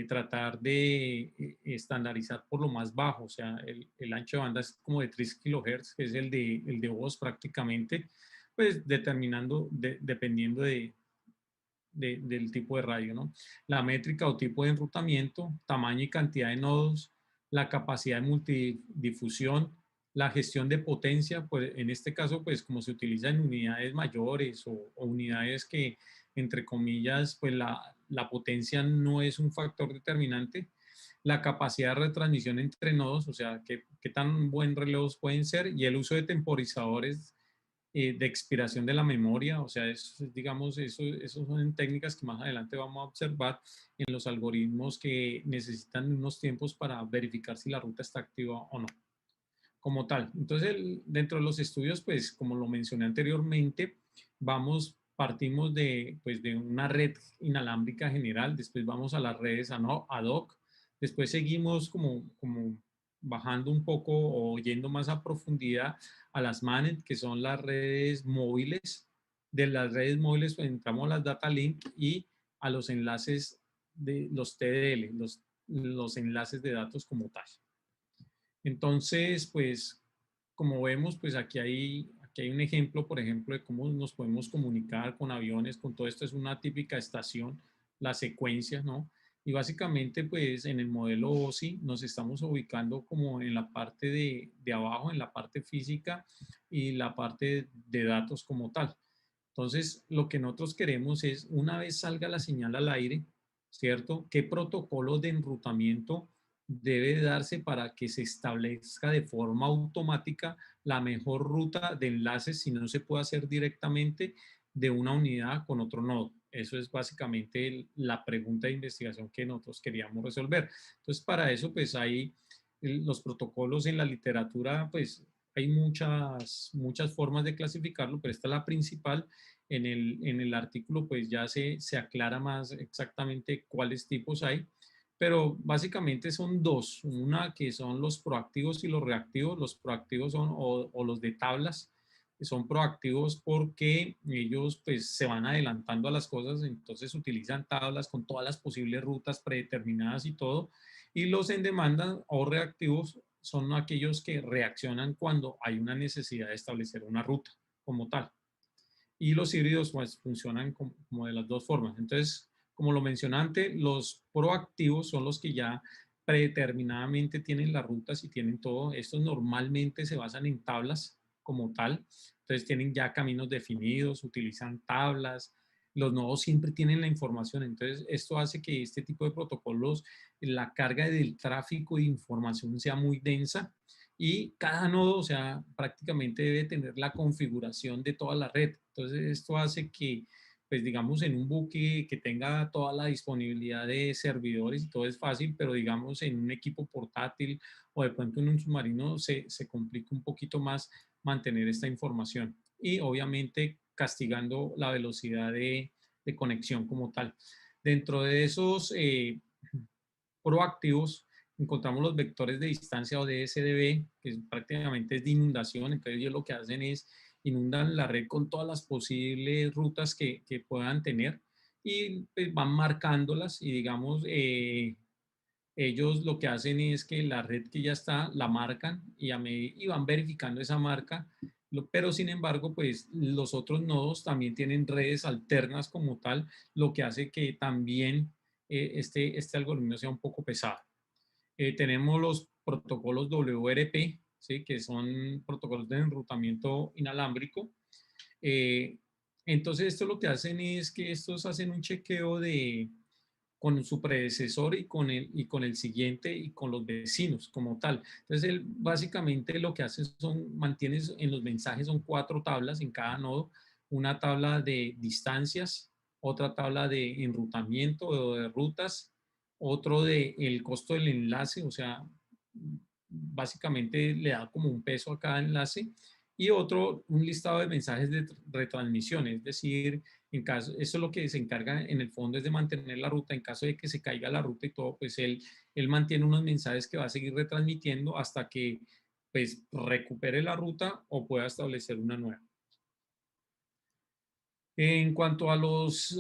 tratar de estandarizar por lo más bajo. O sea, el ancho de banda es como de 3 kHz, que es el de voz prácticamente, pues dependiendo del tipo de radio, ¿no? La métrica o tipo de enrutamiento, tamaño y cantidad de nodos, la capacidad de multidifusión, la gestión de potencia, pues en este caso, pues como se utiliza en unidades mayores o unidades que, entre comillas, pues la potencia no es un factor determinante, la capacidad de retransmisión entre nodos, o sea, qué tan buen reloj pueden ser, y el uso de temporizadores de expiración de la memoria, o sea, digamos, eso son técnicas que más adelante vamos a observar en los algoritmos que necesitan unos tiempos para verificar si la ruta está activa o no, como tal. Entonces, dentro de los estudios, pues, como lo mencioné anteriormente, partimos pues, de una red inalámbrica general, después vamos a las redes ad hoc, después seguimos como bajando un poco o yendo más a profundidad a las MANET, que son las redes móviles. De las redes móviles pues, entramos a las data link y a los enlaces de los TDL, los enlaces de datos como tal. Entonces, pues, como vemos, pues aquí hay un ejemplo, por ejemplo, de cómo nos podemos comunicar con aviones, con todo esto es una típica estación, la secuencia, ¿no? Y básicamente, pues, en el modelo OSI nos estamos ubicando como en la parte de abajo, en la parte física y la parte de datos como tal. Entonces, lo que nosotros queremos es, una vez salga la señal al aire, ¿cierto? ¿Qué protocolo de enrutamiento debe darse para que se establezca de forma automática la mejor ruta de enlaces si no se puede hacer directamente de una unidad con otro nodo? Eso es básicamente la pregunta de investigación que nosotros queríamos resolver. Entonces, para eso, pues hay los protocolos en la literatura, pues hay muchas formas de clasificarlo, pero esta es la principal. En el artículo, pues ya se aclara más exactamente cuáles tipos hay, pero básicamente son dos. Una que son los proactivos y los reactivos. Los proactivos son o los de tablas, que son proactivos porque ellos pues se van adelantando a las cosas, entonces utilizan tablas con todas las posibles rutas predeterminadas y todo. Y los en demanda o reactivos son aquellos que reaccionan cuando hay una necesidad de establecer una ruta como tal. Y los híbridos pues funcionan como de las dos formas. Entonces, como lo mencioné antes, los proactivos son los que ya predeterminadamente tienen las rutas y tienen todo. Estos normalmente se basan en tablas como tal. Entonces tienen ya caminos definidos, utilizan tablas. Los nodos siempre tienen la información. Entonces esto hace que este tipo de protocolos, la carga del tráfico de información sea muy densa y cada nodo, o sea, prácticamente debe tener la configuración de toda la red. Entonces, esto hace que, pues digamos, en un buque que tenga toda la disponibilidad de servidores y todo es fácil, pero digamos, en un equipo portátil o de pronto en un submarino se complica un poquito más mantener esta información. Y obviamente castigando la velocidad de conexión como tal. Dentro de esos proactivos, encontramos los vectores de distancia o DSDB, que prácticamente es de inundación. Entonces ellos lo que hacen es inundan la red con todas las posibles rutas que puedan tener y pues, van marcándolas y digamos, ellos lo que hacen es que la red que ya está la marcan y van verificando esa marca, pero sin embargo, pues los otros nodos también tienen redes alternas como tal, lo que hace que también este algoritmo sea un poco pesado. Tenemos los protocolos WRP, ¿sí? Que son protocolos de enrutamiento inalámbrico. Entonces, esto lo que hacen es que estos hacen un chequeo con su predecesor y con el siguiente y con los vecinos como tal. Entonces, él básicamente lo que hace mantiene en los mensajes, son 4 tablas en cada nodo, una tabla de distancias, otra tabla de enrutamiento o de rutas, otro de el costo del enlace, o sea, básicamente le da como un peso a cada enlace, y otro, un listado de mensajes de retransmisión, es decir, en caso, eso es lo que se encarga en el fondo, es de mantener la ruta. En caso de que se caiga la ruta y todo, pues él mantiene unos mensajes que va a seguir retransmitiendo hasta que pues recupere la ruta o pueda establecer una nueva. En cuanto a los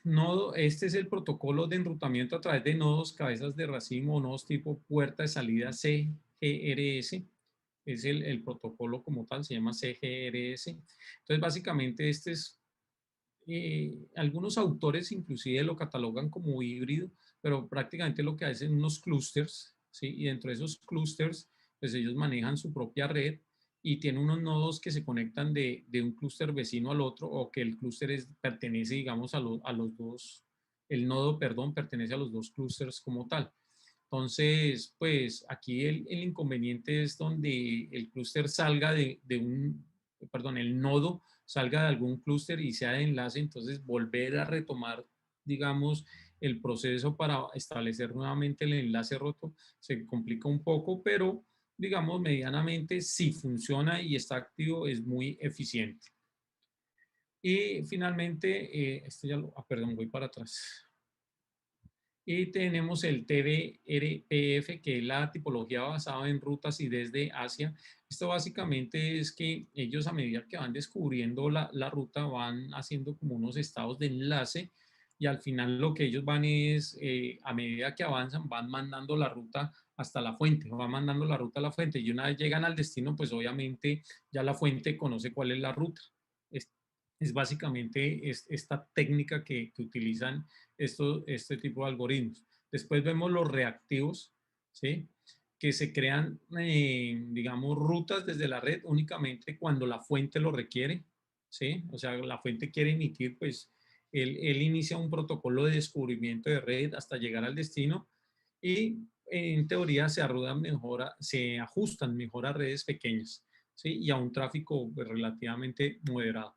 nodos, este es el protocolo de enrutamiento a través de nodos cabezas de racimo o nodos tipo puerta de salida CGRS. Es el protocolo como tal, se llama CGRS. Entonces, básicamente este es algunos autores inclusive lo catalogan como híbrido, pero prácticamente lo que hacen unos clústeres, ¿sí? Y dentro de esos clústeres, pues ellos manejan su propia red y tienen unos nodos que se conectan de un clúster vecino al otro, o que el clúster pertenece, digamos, a los dos, el nodo, perdón, pertenece a los dos clústeres como tal. Entonces, pues aquí el inconveniente es donde el clúster salga perdón, el nodo salga de algún clúster y sea de enlace, entonces volver a retomar, digamos, el proceso para establecer nuevamente el enlace roto se complica un poco, pero digamos, medianamente, si funciona y está activo, es muy eficiente. Y finalmente, perdón, voy para atrás. Y tenemos el TBRPF, que es la tipología basada en rutas y desde Asia. Esto básicamente es que ellos, a medida que van descubriendo la ruta, van haciendo como unos estados de enlace, y al final lo que ellos van es, a medida que avanzan, van mandando la ruta hasta la fuente, van mandando la ruta a la fuente, y una vez llegan al destino, pues obviamente ya la fuente conoce cuál es la ruta. Es básicamente esta técnica que utilizan este tipo de algoritmos. Después vemos los reactivos, ¿sí? Que se crean, digamos, rutas desde la red únicamente cuando la fuente lo requiere, ¿sí? O sea, la fuente quiere emitir, pues él inicia un protocolo de descubrimiento de red hasta llegar al destino, y en teoría se ajustan mejor a redes pequeñas, ¿sí? Y a un tráfico pues, relativamente moderado.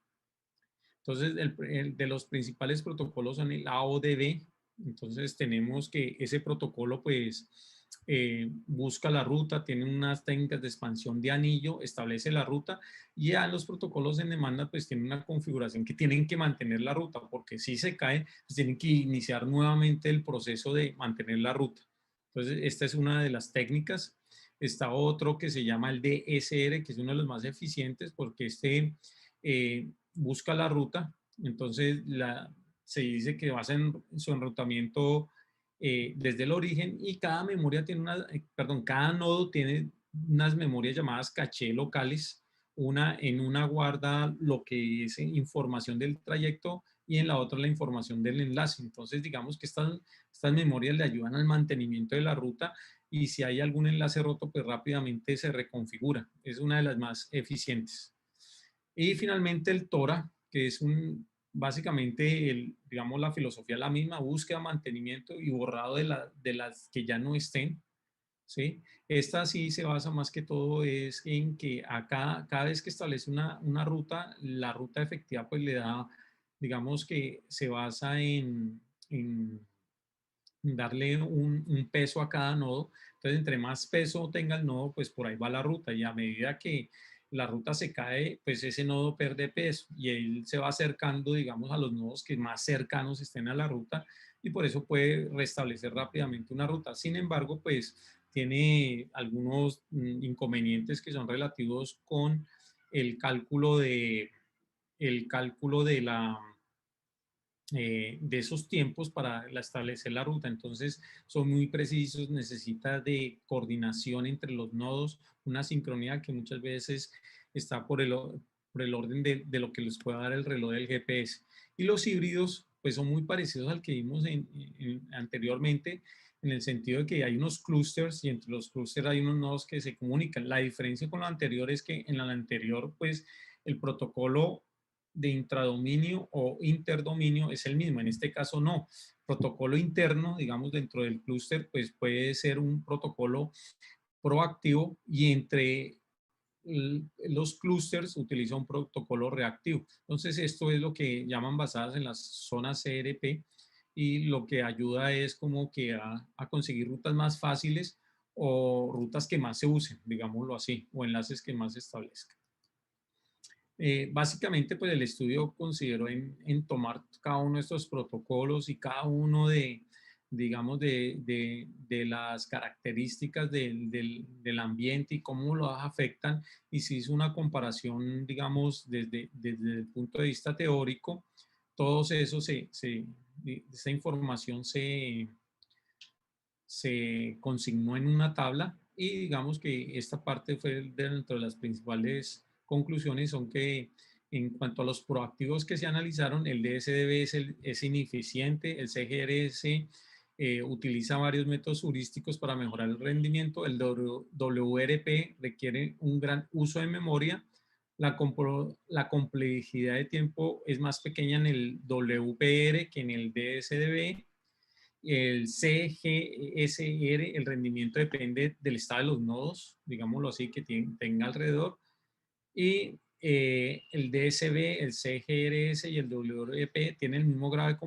Entonces, el de los principales protocolos son el AODB. Entonces, tenemos que ese protocolo, pues, busca la ruta, tiene unas técnicas de expansión de anillo, establece la ruta, y ya los protocolos en demanda, pues, tienen una configuración que tienen que mantener la ruta, porque si se cae, pues, tienen que iniciar nuevamente el proceso de mantener la ruta. Entonces, esta es una de las técnicas. Está otro que se llama el DSR, que es uno de los más eficientes, porque busca la ruta, entonces se dice que basa en su enrutamiento desde el origen, y cada memoria tiene cada nodo tiene unas memorias llamadas caché locales. En una guarda lo que es información del trayecto, y en la otra la información del enlace. Entonces, digamos que estas memorias le ayudan al mantenimiento de la ruta, y si hay algún enlace roto, pues rápidamente se reconfigura. Es una de las más eficientes. Y finalmente el TORA, que es básicamente, digamos, la filosofía es la misma: búsqueda, mantenimiento y borrado de las que ya no estén, ¿sí? Esta sí se basa más que todo es en que cada vez que establece una ruta, la ruta efectiva pues le da, digamos que se basa en darle un peso a cada nodo. Entonces, entre más peso tenga el nodo, pues por ahí va la ruta, y a medida que la ruta se cae, pues ese nodo pierde peso, y él se va acercando, digamos, a los nodos que más cercanos estén a la ruta, y por eso puede restablecer rápidamente una ruta. Sin embargo, pues tiene algunos inconvenientes que son relativos con el cálculo de esos tiempos para establecer la ruta. Entonces son muy precisos, necesita de coordinación entre los nodos, una sincronía que muchas veces está por el orden de lo que les pueda dar el reloj del GPS. Y los híbridos pues son muy parecidos al que vimos anteriormente. en el sentido de que hay unos clústeres y entre los clústeres hay unos nodos que se comunican. La diferencia con lo anterior es que en la anterior, pues, el protocolo de intradominio o interdominio es el mismo. En este caso no. Protocolo interno, digamos, dentro del clúster, pues puede ser un protocolo proactivo y entre los clústeres utiliza un protocolo reactivo. Entonces, esto es lo que llaman basadas en las zonas CRP y lo que ayuda es como que a conseguir rutas más fáciles o rutas que más se usen, digámoslo así, o enlaces que más se establezcan. Básicamente, pues el estudio consideró en tomar cada uno de estos protocolos y cada uno de, digamos, de las características del ambiente y cómo los afectan, y se hizo una comparación, digamos, desde el punto de vista teórico. Todo eso, esa información se consignó en una tabla y digamos que esta parte fue dentro de las principales conclusiones son que en cuanto a los proactivos que se analizaron, el DSDB es ineficiente, el CGRS utiliza varios métodos heurísticos para mejorar el rendimiento, el WRP requiere un gran uso de memoria, la complejidad de tiempo es más pequeña en el WPR que en el DSDB. El CGSR, el rendimiento depende del estado de los nodos, digámoslo así, que tenga alrededor. Y el DSB, el CGRS y el WRP tienen el mismo grado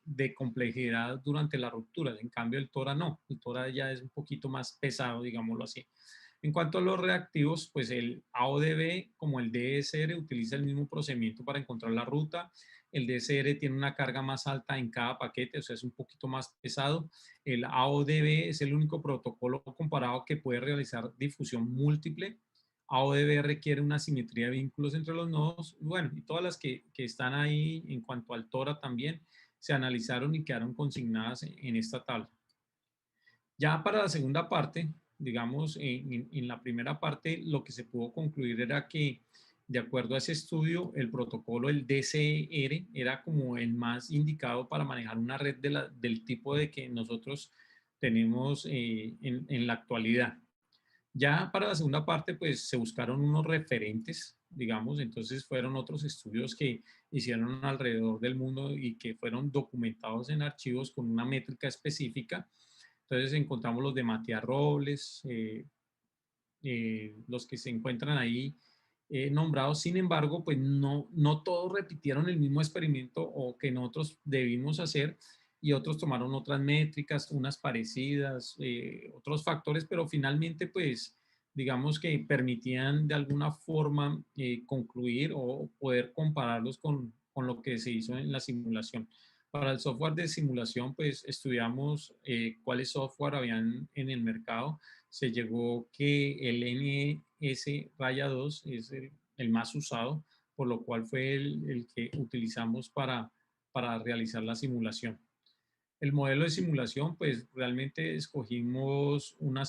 de complejidad durante la ruptura. En cambio, el TORA no. El TORA ya es un poquito más pesado, digámoslo así. En cuanto a los reactivos, pues el AODB como el DSR utiliza el mismo procedimiento para encontrar la ruta. El DSR tiene una carga más alta en cada paquete, o sea, es un poquito más pesado. El AODB es el único protocolo comparado que puede realizar difusión múltiple. AODB requiere una simetría de vínculos entre los nodos. Bueno, y todas las que están ahí en cuanto al TORA también se analizaron y quedaron consignadas en esta tabla. Ya para la segunda parte, digamos, en la primera parte lo que se pudo concluir era que de acuerdo a ese estudio, el protocolo, el DCR, era como el más indicado para manejar una red del tipo de que nosotros tenemos en la actualidad. Ya para la segunda parte, pues se buscaron unos referentes, digamos, entonces fueron otros estudios que hicieron alrededor del mundo y que fueron documentados en archivos con una métrica específica. Entonces encontramos los de Matías Robles, los que se encuentran ahí nombrados. Sin embargo, pues no todos repitieron el mismo experimento o que nosotros debimos hacer, y otros tomaron otras métricas, unas parecidas, otros factores, pero finalmente pues digamos que permitían de alguna forma concluir o poder compararlos con lo que se hizo en la simulación. Para el software de simulación, pues estudiamos cuáles software habían en el mercado. Se llegó que el NS-2 es el más usado, por lo cual fue el que utilizamos para realizar la simulación. El modelo de simulación, pues realmente escogimos una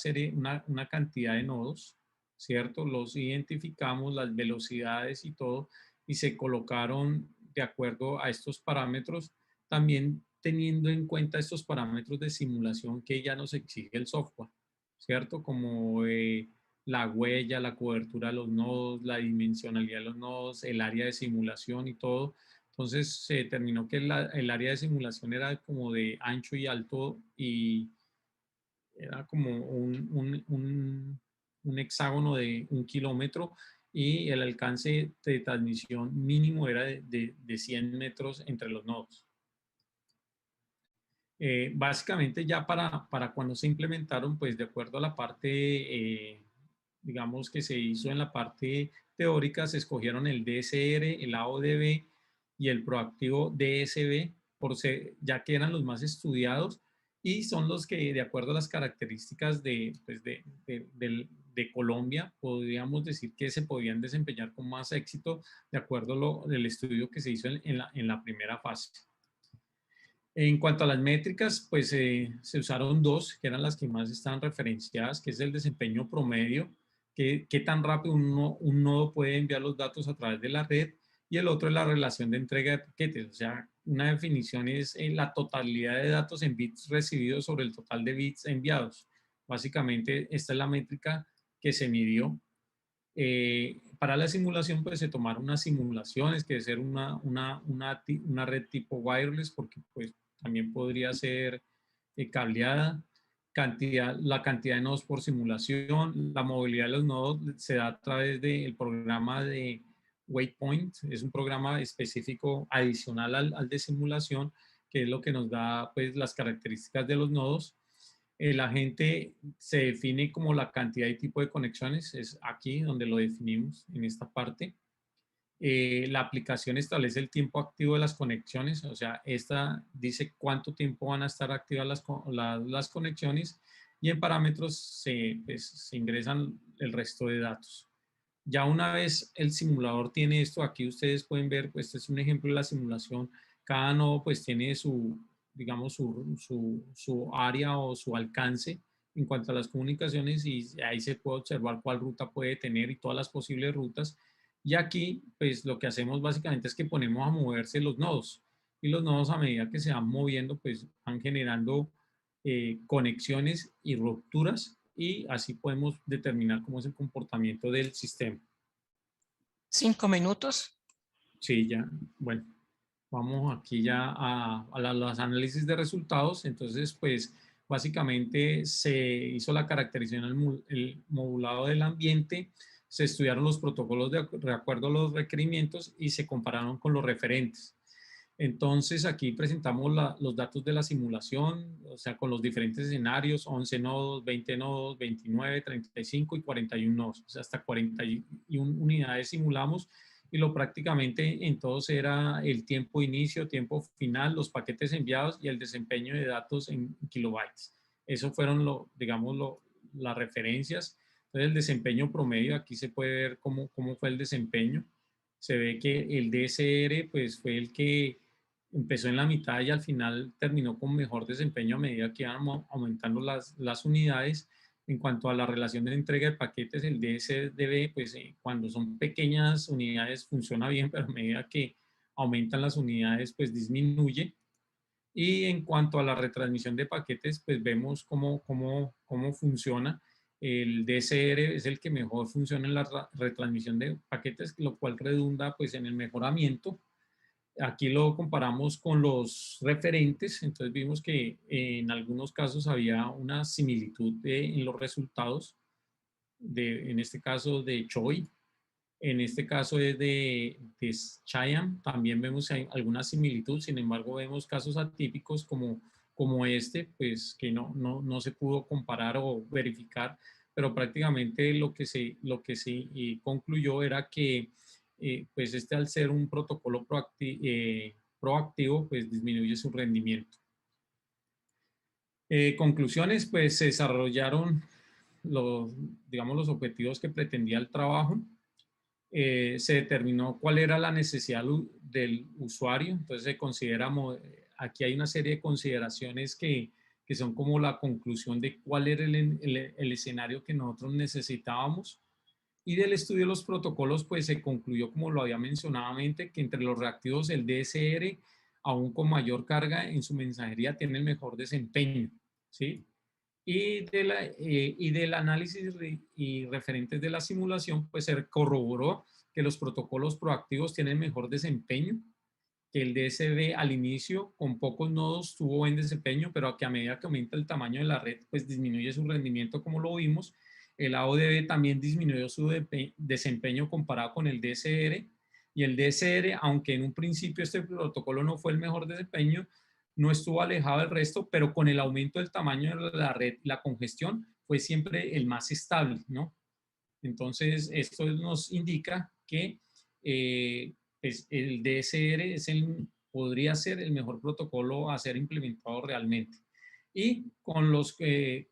cantidad de nodos, ¿cierto? Los identificamos, las velocidades y todo, y se colocaron de acuerdo a estos parámetros, también teniendo en cuenta estos parámetros de simulación que ya nos exige el software, ¿cierto? Como la huella, la cobertura de los nodos, la dimensionalidad de los nodos, el área de simulación y todo. Entonces se determinó que el área de simulación era como de ancho y alto y era como un hexágono de 1 kilómetro, y el alcance de transmisión mínimo era de 100 metros entre los nodos. Básicamente ya para cuando se implementaron, pues de acuerdo a la parte, digamos que se hizo en la parte teórica, se escogieron el DSR, el AODB y el proactivo DSB, ya que eran los más estudiados y son los que, de acuerdo a las características pues de Colombia, podríamos decir que se podían desempeñar con más éxito de acuerdo al estudio que se hizo en la primera fase. En cuanto a las métricas, pues se usaron dos, que eran las que más están referenciadas, que es el desempeño promedio, qué tan rápido un nodo puede enviar los datos a través de la red, y el otro es la relación de entrega de paquetes, o sea, una definición es la totalidad de datos en bits recibidos sobre el total de bits enviados. Básicamente, esta es la métrica que se midió. Para la simulación, pues se tomaron unas simulaciones, que debe ser una red tipo wireless, porque pues también podría ser cableada. La cantidad de nodos por simulación, la movilidad de los nodos se da a través del programa de Waypoint, es un programa específico adicional al de simulación, que es lo que nos da pues las características de los nodos. El agente se define como la cantidad y tipo de conexiones, es aquí donde lo definimos en esta parte. La aplicación establece el tiempo activo de las conexiones, o sea, esta dice cuánto tiempo van a estar activas las conexiones, y en parámetros pues, se ingresan el resto de datos. Ya una vez el simulador tiene esto, aquí ustedes pueden ver, pues este es un ejemplo de la simulación. Cada nodo pues tiene su, digamos, su área o su alcance en cuanto a las comunicaciones, y ahí se puede observar cuál ruta puede tener y todas las posibles rutas. Y aquí pues lo que hacemos básicamente es que ponemos a moverse los nodos, y los nodos, a medida que se van moviendo, pues van generando conexiones y rupturas, y así podemos determinar cómo es el comportamiento del sistema. 5 minutos. Sí, ya, bueno, vamos aquí ya a los análisis de resultados. Entonces, pues, básicamente se hizo la caracterización el modulado del ambiente, se estudiaron los protocolos de acuerdo a los requerimientos y se compararon con los referentes. Entonces, aquí presentamos los datos de la simulación, o sea, con los diferentes escenarios: 11 nodos, 20 nodos, 29, 35 y 41 nodos, o sea, hasta 41 unidades simulamos, y lo prácticamente en todos era el tiempo de inicio, tiempo final, los paquetes enviados y el desempeño de datos en kilobytes. Eso fueron, digamos, las referencias. Entonces, el desempeño promedio, aquí se puede ver cómo fue el desempeño. Se ve que el DSR, pues, fue el que empezó en la mitad y al final terminó con mejor desempeño a medida que iban aumentando las unidades. En cuanto a la relación de entrega de paquetes, el DSDB, pues cuando son pequeñas unidades funciona bien, pero a medida que aumentan las unidades, pues disminuye. Y en cuanto a la retransmisión de paquetes, pues vemos cómo funciona. El DSR es el que mejor funciona en la retransmisión de paquetes, lo cual redunda pues en el mejoramiento. Aquí lo comparamos con los referentes, entonces vimos que en algunos casos había una similitud en los resultados, en este caso de Choi, en este caso es de Chayam, también vemos alguna similitud. Sin embargo, vemos casos atípicos como este, pues que no se pudo comparar o verificar, pero prácticamente lo que se concluyó era que pues al ser un protocolo proactivo, pues disminuye su rendimiento. Conclusiones, pues se desarrollaron digamos, los objetivos que pretendía el trabajo. Se determinó cuál era la necesidad del usuario. Entonces se considera, aquí hay una serie de consideraciones que son como la conclusión de cuál era el escenario que nosotros necesitábamos. Y del estudio de los protocolos, pues se concluyó, como lo había mencionado antes, que entre los reactivos el DSR, aún con mayor carga en su mensajería, tiene el mejor desempeño, ¿sí? Y del análisis y referentes de la simulación, pues se corroboró que los protocolos proactivos tienen mejor desempeño, que el DSB al inicio con pocos nodos tuvo buen desempeño, pero que a medida que aumenta el tamaño de la red, pues disminuye su rendimiento, como lo vimos. El AODB también disminuyó su desempeño comparado con el DSR, y el DSR, aunque en un principio este protocolo no fue el mejor desempeño, no estuvo alejado del resto, pero con el aumento del tamaño de la red, la congestión, fue siempre el más estable, ¿no? Entonces, esto nos indica que pues el DSR podría ser el mejor protocolo a ser implementado realmente. Y con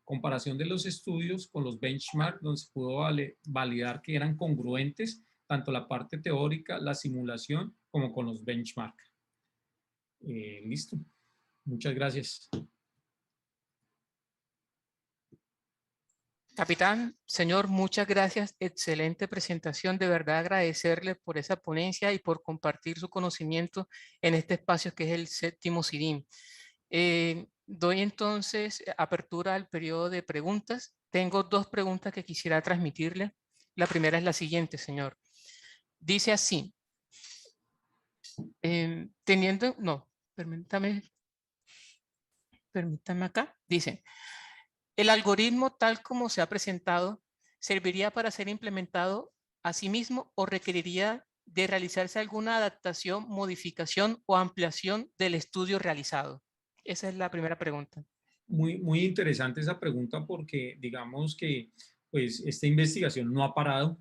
comparación de los estudios, con los benchmarks, donde se pudo validar que eran congruentes, tanto la parte teórica, la simulación, como con los benchmarks. Listo. Muchas gracias. Capitán, señor, muchas gracias. Excelente presentación. De verdad agradecerle por esa ponencia y por compartir su conocimiento en este espacio que es el séptimo CIDIM. Doy entonces apertura al periodo de preguntas. Tengo dos preguntas que quisiera transmitirle. La primera es la siguiente, señor. Dice así, permítame acá. Dice, el algoritmo tal como se ha presentado serviría para ser implementado a sí mismo o requeriría de realizarse alguna adaptación, modificación o ampliación del estudio realizado. Esa es la primera pregunta. Muy interesante esa pregunta porque digamos que pues esta investigación no ha parado,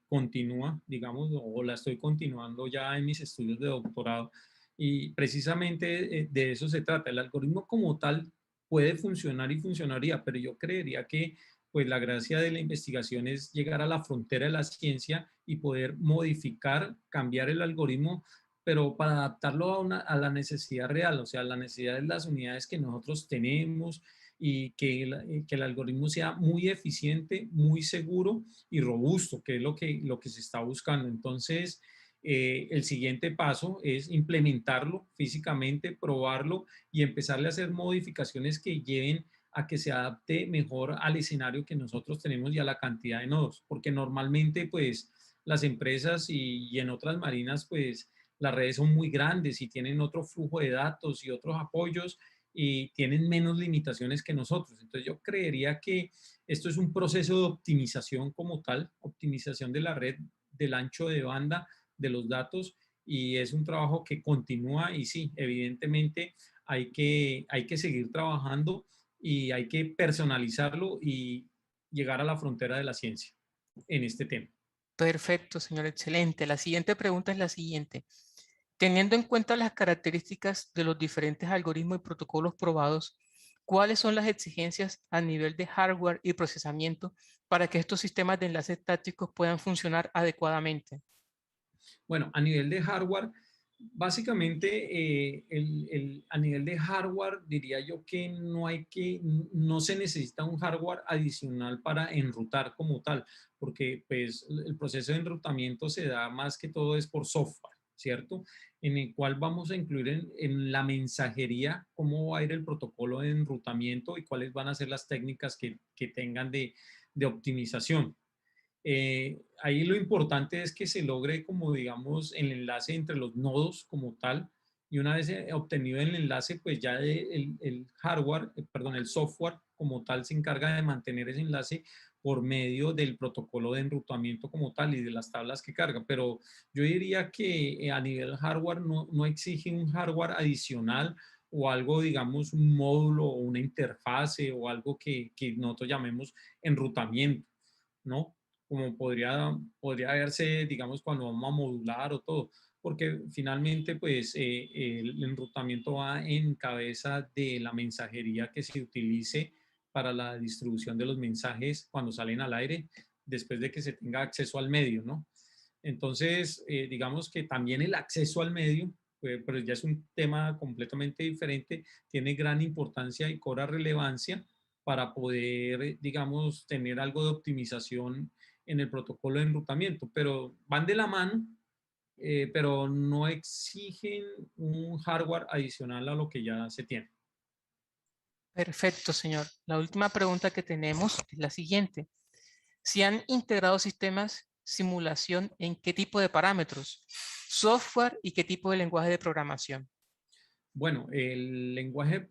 continúa, digamos, o la estoy continuando ya en mis estudios de doctorado y precisamente de eso se trata. El algoritmo como tal puede funcionar y funcionaría, pero yo creería que pues la gracia de la investigación es llegar a la frontera de la ciencia y poder modificar, cambiar el algoritmo, pero para adaptarlo a la necesidad real, o sea, la necesidad de las unidades que nosotros tenemos y que el algoritmo sea muy eficiente, muy seguro y robusto, que es lo que se está buscando. Entonces, el siguiente paso es implementarlo físicamente, probarlo y empezarle a hacer modificaciones que lleven a que se adapte mejor al escenario que nosotros tenemos y a la cantidad de nodos, porque normalmente pues las empresas y en otras marinas pues las redes son muy grandes y tienen otro flujo de datos y otros apoyos y tienen menos limitaciones que nosotros. Entonces yo creería que esto es un proceso de optimización como tal, optimización de la red, del ancho de banda, de los datos, y es un trabajo que continúa y sí, evidentemente hay que seguir trabajando y hay que personalizarlo y llegar a la frontera de la ciencia en este tema. Perfecto, señor, excelente. La siguiente pregunta es la siguiente. Teniendo en cuenta las características de los diferentes algoritmos y protocolos probados, ¿cuáles son las exigencias a nivel de hardware y procesamiento para que estos sistemas de enlaces tácticos puedan funcionar adecuadamente? Bueno, a nivel de hardware, básicamente a nivel de hardware diría yo que no se necesita un hardware adicional para enrutar como tal, porque pues el proceso de enrutamiento se da más que todo es por software, ¿cierto? En el cual vamos a incluir en la mensajería cómo va a ir el protocolo de enrutamiento y cuáles van a ser las técnicas que tengan de optimización. Ahí lo importante es que se logre como digamos el enlace entre los nodos como tal y una vez obtenido el enlace pues ya el hardware, perdón, el software como tal se encarga de mantener ese enlace por medio del protocolo de enrutamiento como tal y de las tablas que carga, pero yo diría que a nivel hardware no exige un hardware adicional o algo, digamos, un módulo o una interfase o algo que nosotros llamemos enrutamiento, ¿no? Como podría verse, digamos, cuando vamos a modular o todo, porque finalmente, pues, el enrutamiento va en cabeza de la mensajería que se utilice para la distribución de los mensajes cuando salen al aire, después de que se tenga acceso al medio, ¿no? Entonces, digamos que también el acceso al medio, pero ya es un tema completamente diferente, tiene gran importancia y cobra relevancia para poder, digamos, tener algo de optimización en el protocolo de enrutamiento, pero van de la mano, pero no exigen un hardware adicional a lo que ya se tiene. Perfecto, señor. La última pregunta que tenemos es la siguiente. ¿Si han integrado sistemas simulación en qué tipo de parámetros? ¿Software y qué tipo de lenguaje de programación? Bueno, el lenguaje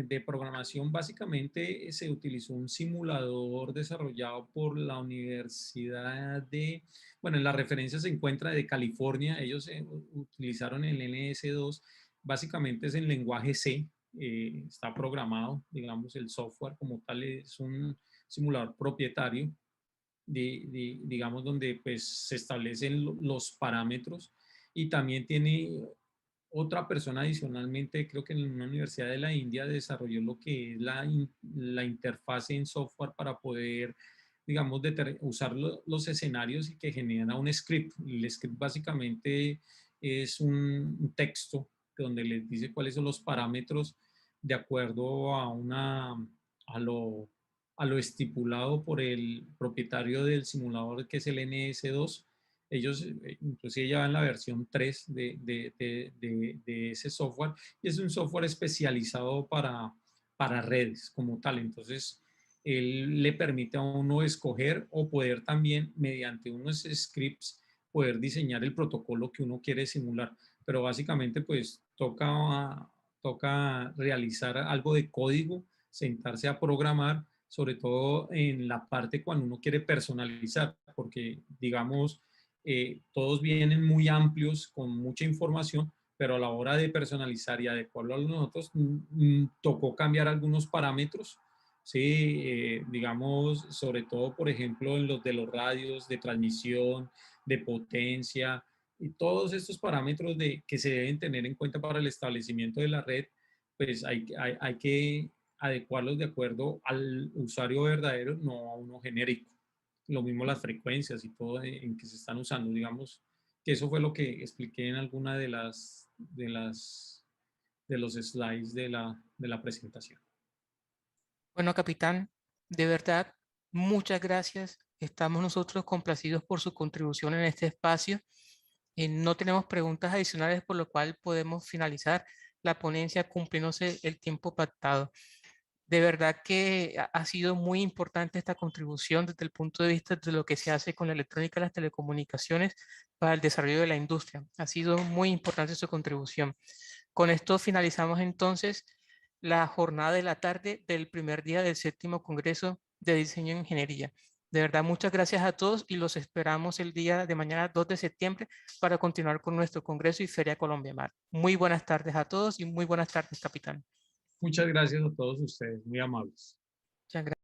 de programación básicamente se utilizó un simulador desarrollado por la Universidad bueno, en la referencia se encuentra de California, ellos utilizaron el NS2, básicamente es en lenguaje C, está programado, digamos, el software como tal es un simulador propietario, digamos, donde pues se establecen los parámetros y también tiene otra persona adicionalmente, creo que en una universidad de la India desarrolló lo que es la interfase en software para poder, digamos, usar los escenarios y que genera un script. El script básicamente es un texto donde les dice cuáles son los parámetros de acuerdo a a lo estipulado por el propietario del simulador, que es el NS2. Ellos inclusive ya van la versión 3 de ese software, y es un software especializado para redes como tal. Entonces, él le permite a uno escoger o poder también, mediante unos scripts, poder diseñar el protocolo que uno quiere simular. Pero básicamente, pues, toca realizar algo de código, sentarse a programar, sobre todo en la parte cuando uno quiere personalizar, porque, digamos, todos vienen muy amplios, con mucha información, pero a la hora de personalizar y adecuarlo a nosotros, tocó cambiar algunos parámetros, ¿sí? Digamos, sobre todo, por ejemplo, en los de los radios de transmisión, de potencia, y todos estos parámetros que se deben tener en cuenta para el establecimiento de la red, pues hay que adecuarlos de acuerdo al usuario verdadero, no a uno genérico. Lo mismo las frecuencias y todo en que se están usando. Digamos que eso fue lo que expliqué en alguna de los slides de la presentación. Bueno, capitán, de verdad, muchas gracias. Estamos nosotros complacidos por su contribución en este espacio. No tenemos preguntas adicionales, por lo cual podemos finalizar la ponencia cumpliéndose el tiempo pactado. De verdad que ha sido muy importante esta contribución desde el punto de vista de lo que se hace con la electrónica y las telecomunicaciones para el desarrollo de la industria. Ha sido muy importante su contribución. Con esto finalizamos entonces la jornada de la tarde del primer día del 7º Congreso de Diseño e Ingeniería. De verdad, muchas gracias a todos y los esperamos el día de mañana, 2 de septiembre, para continuar con nuestro Congreso y Feria Colombia Mar. Muy buenas tardes a todos y muy buenas tardes, capitán. Muchas gracias a todos ustedes, muy amables. Muchas gracias.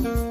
Thank you.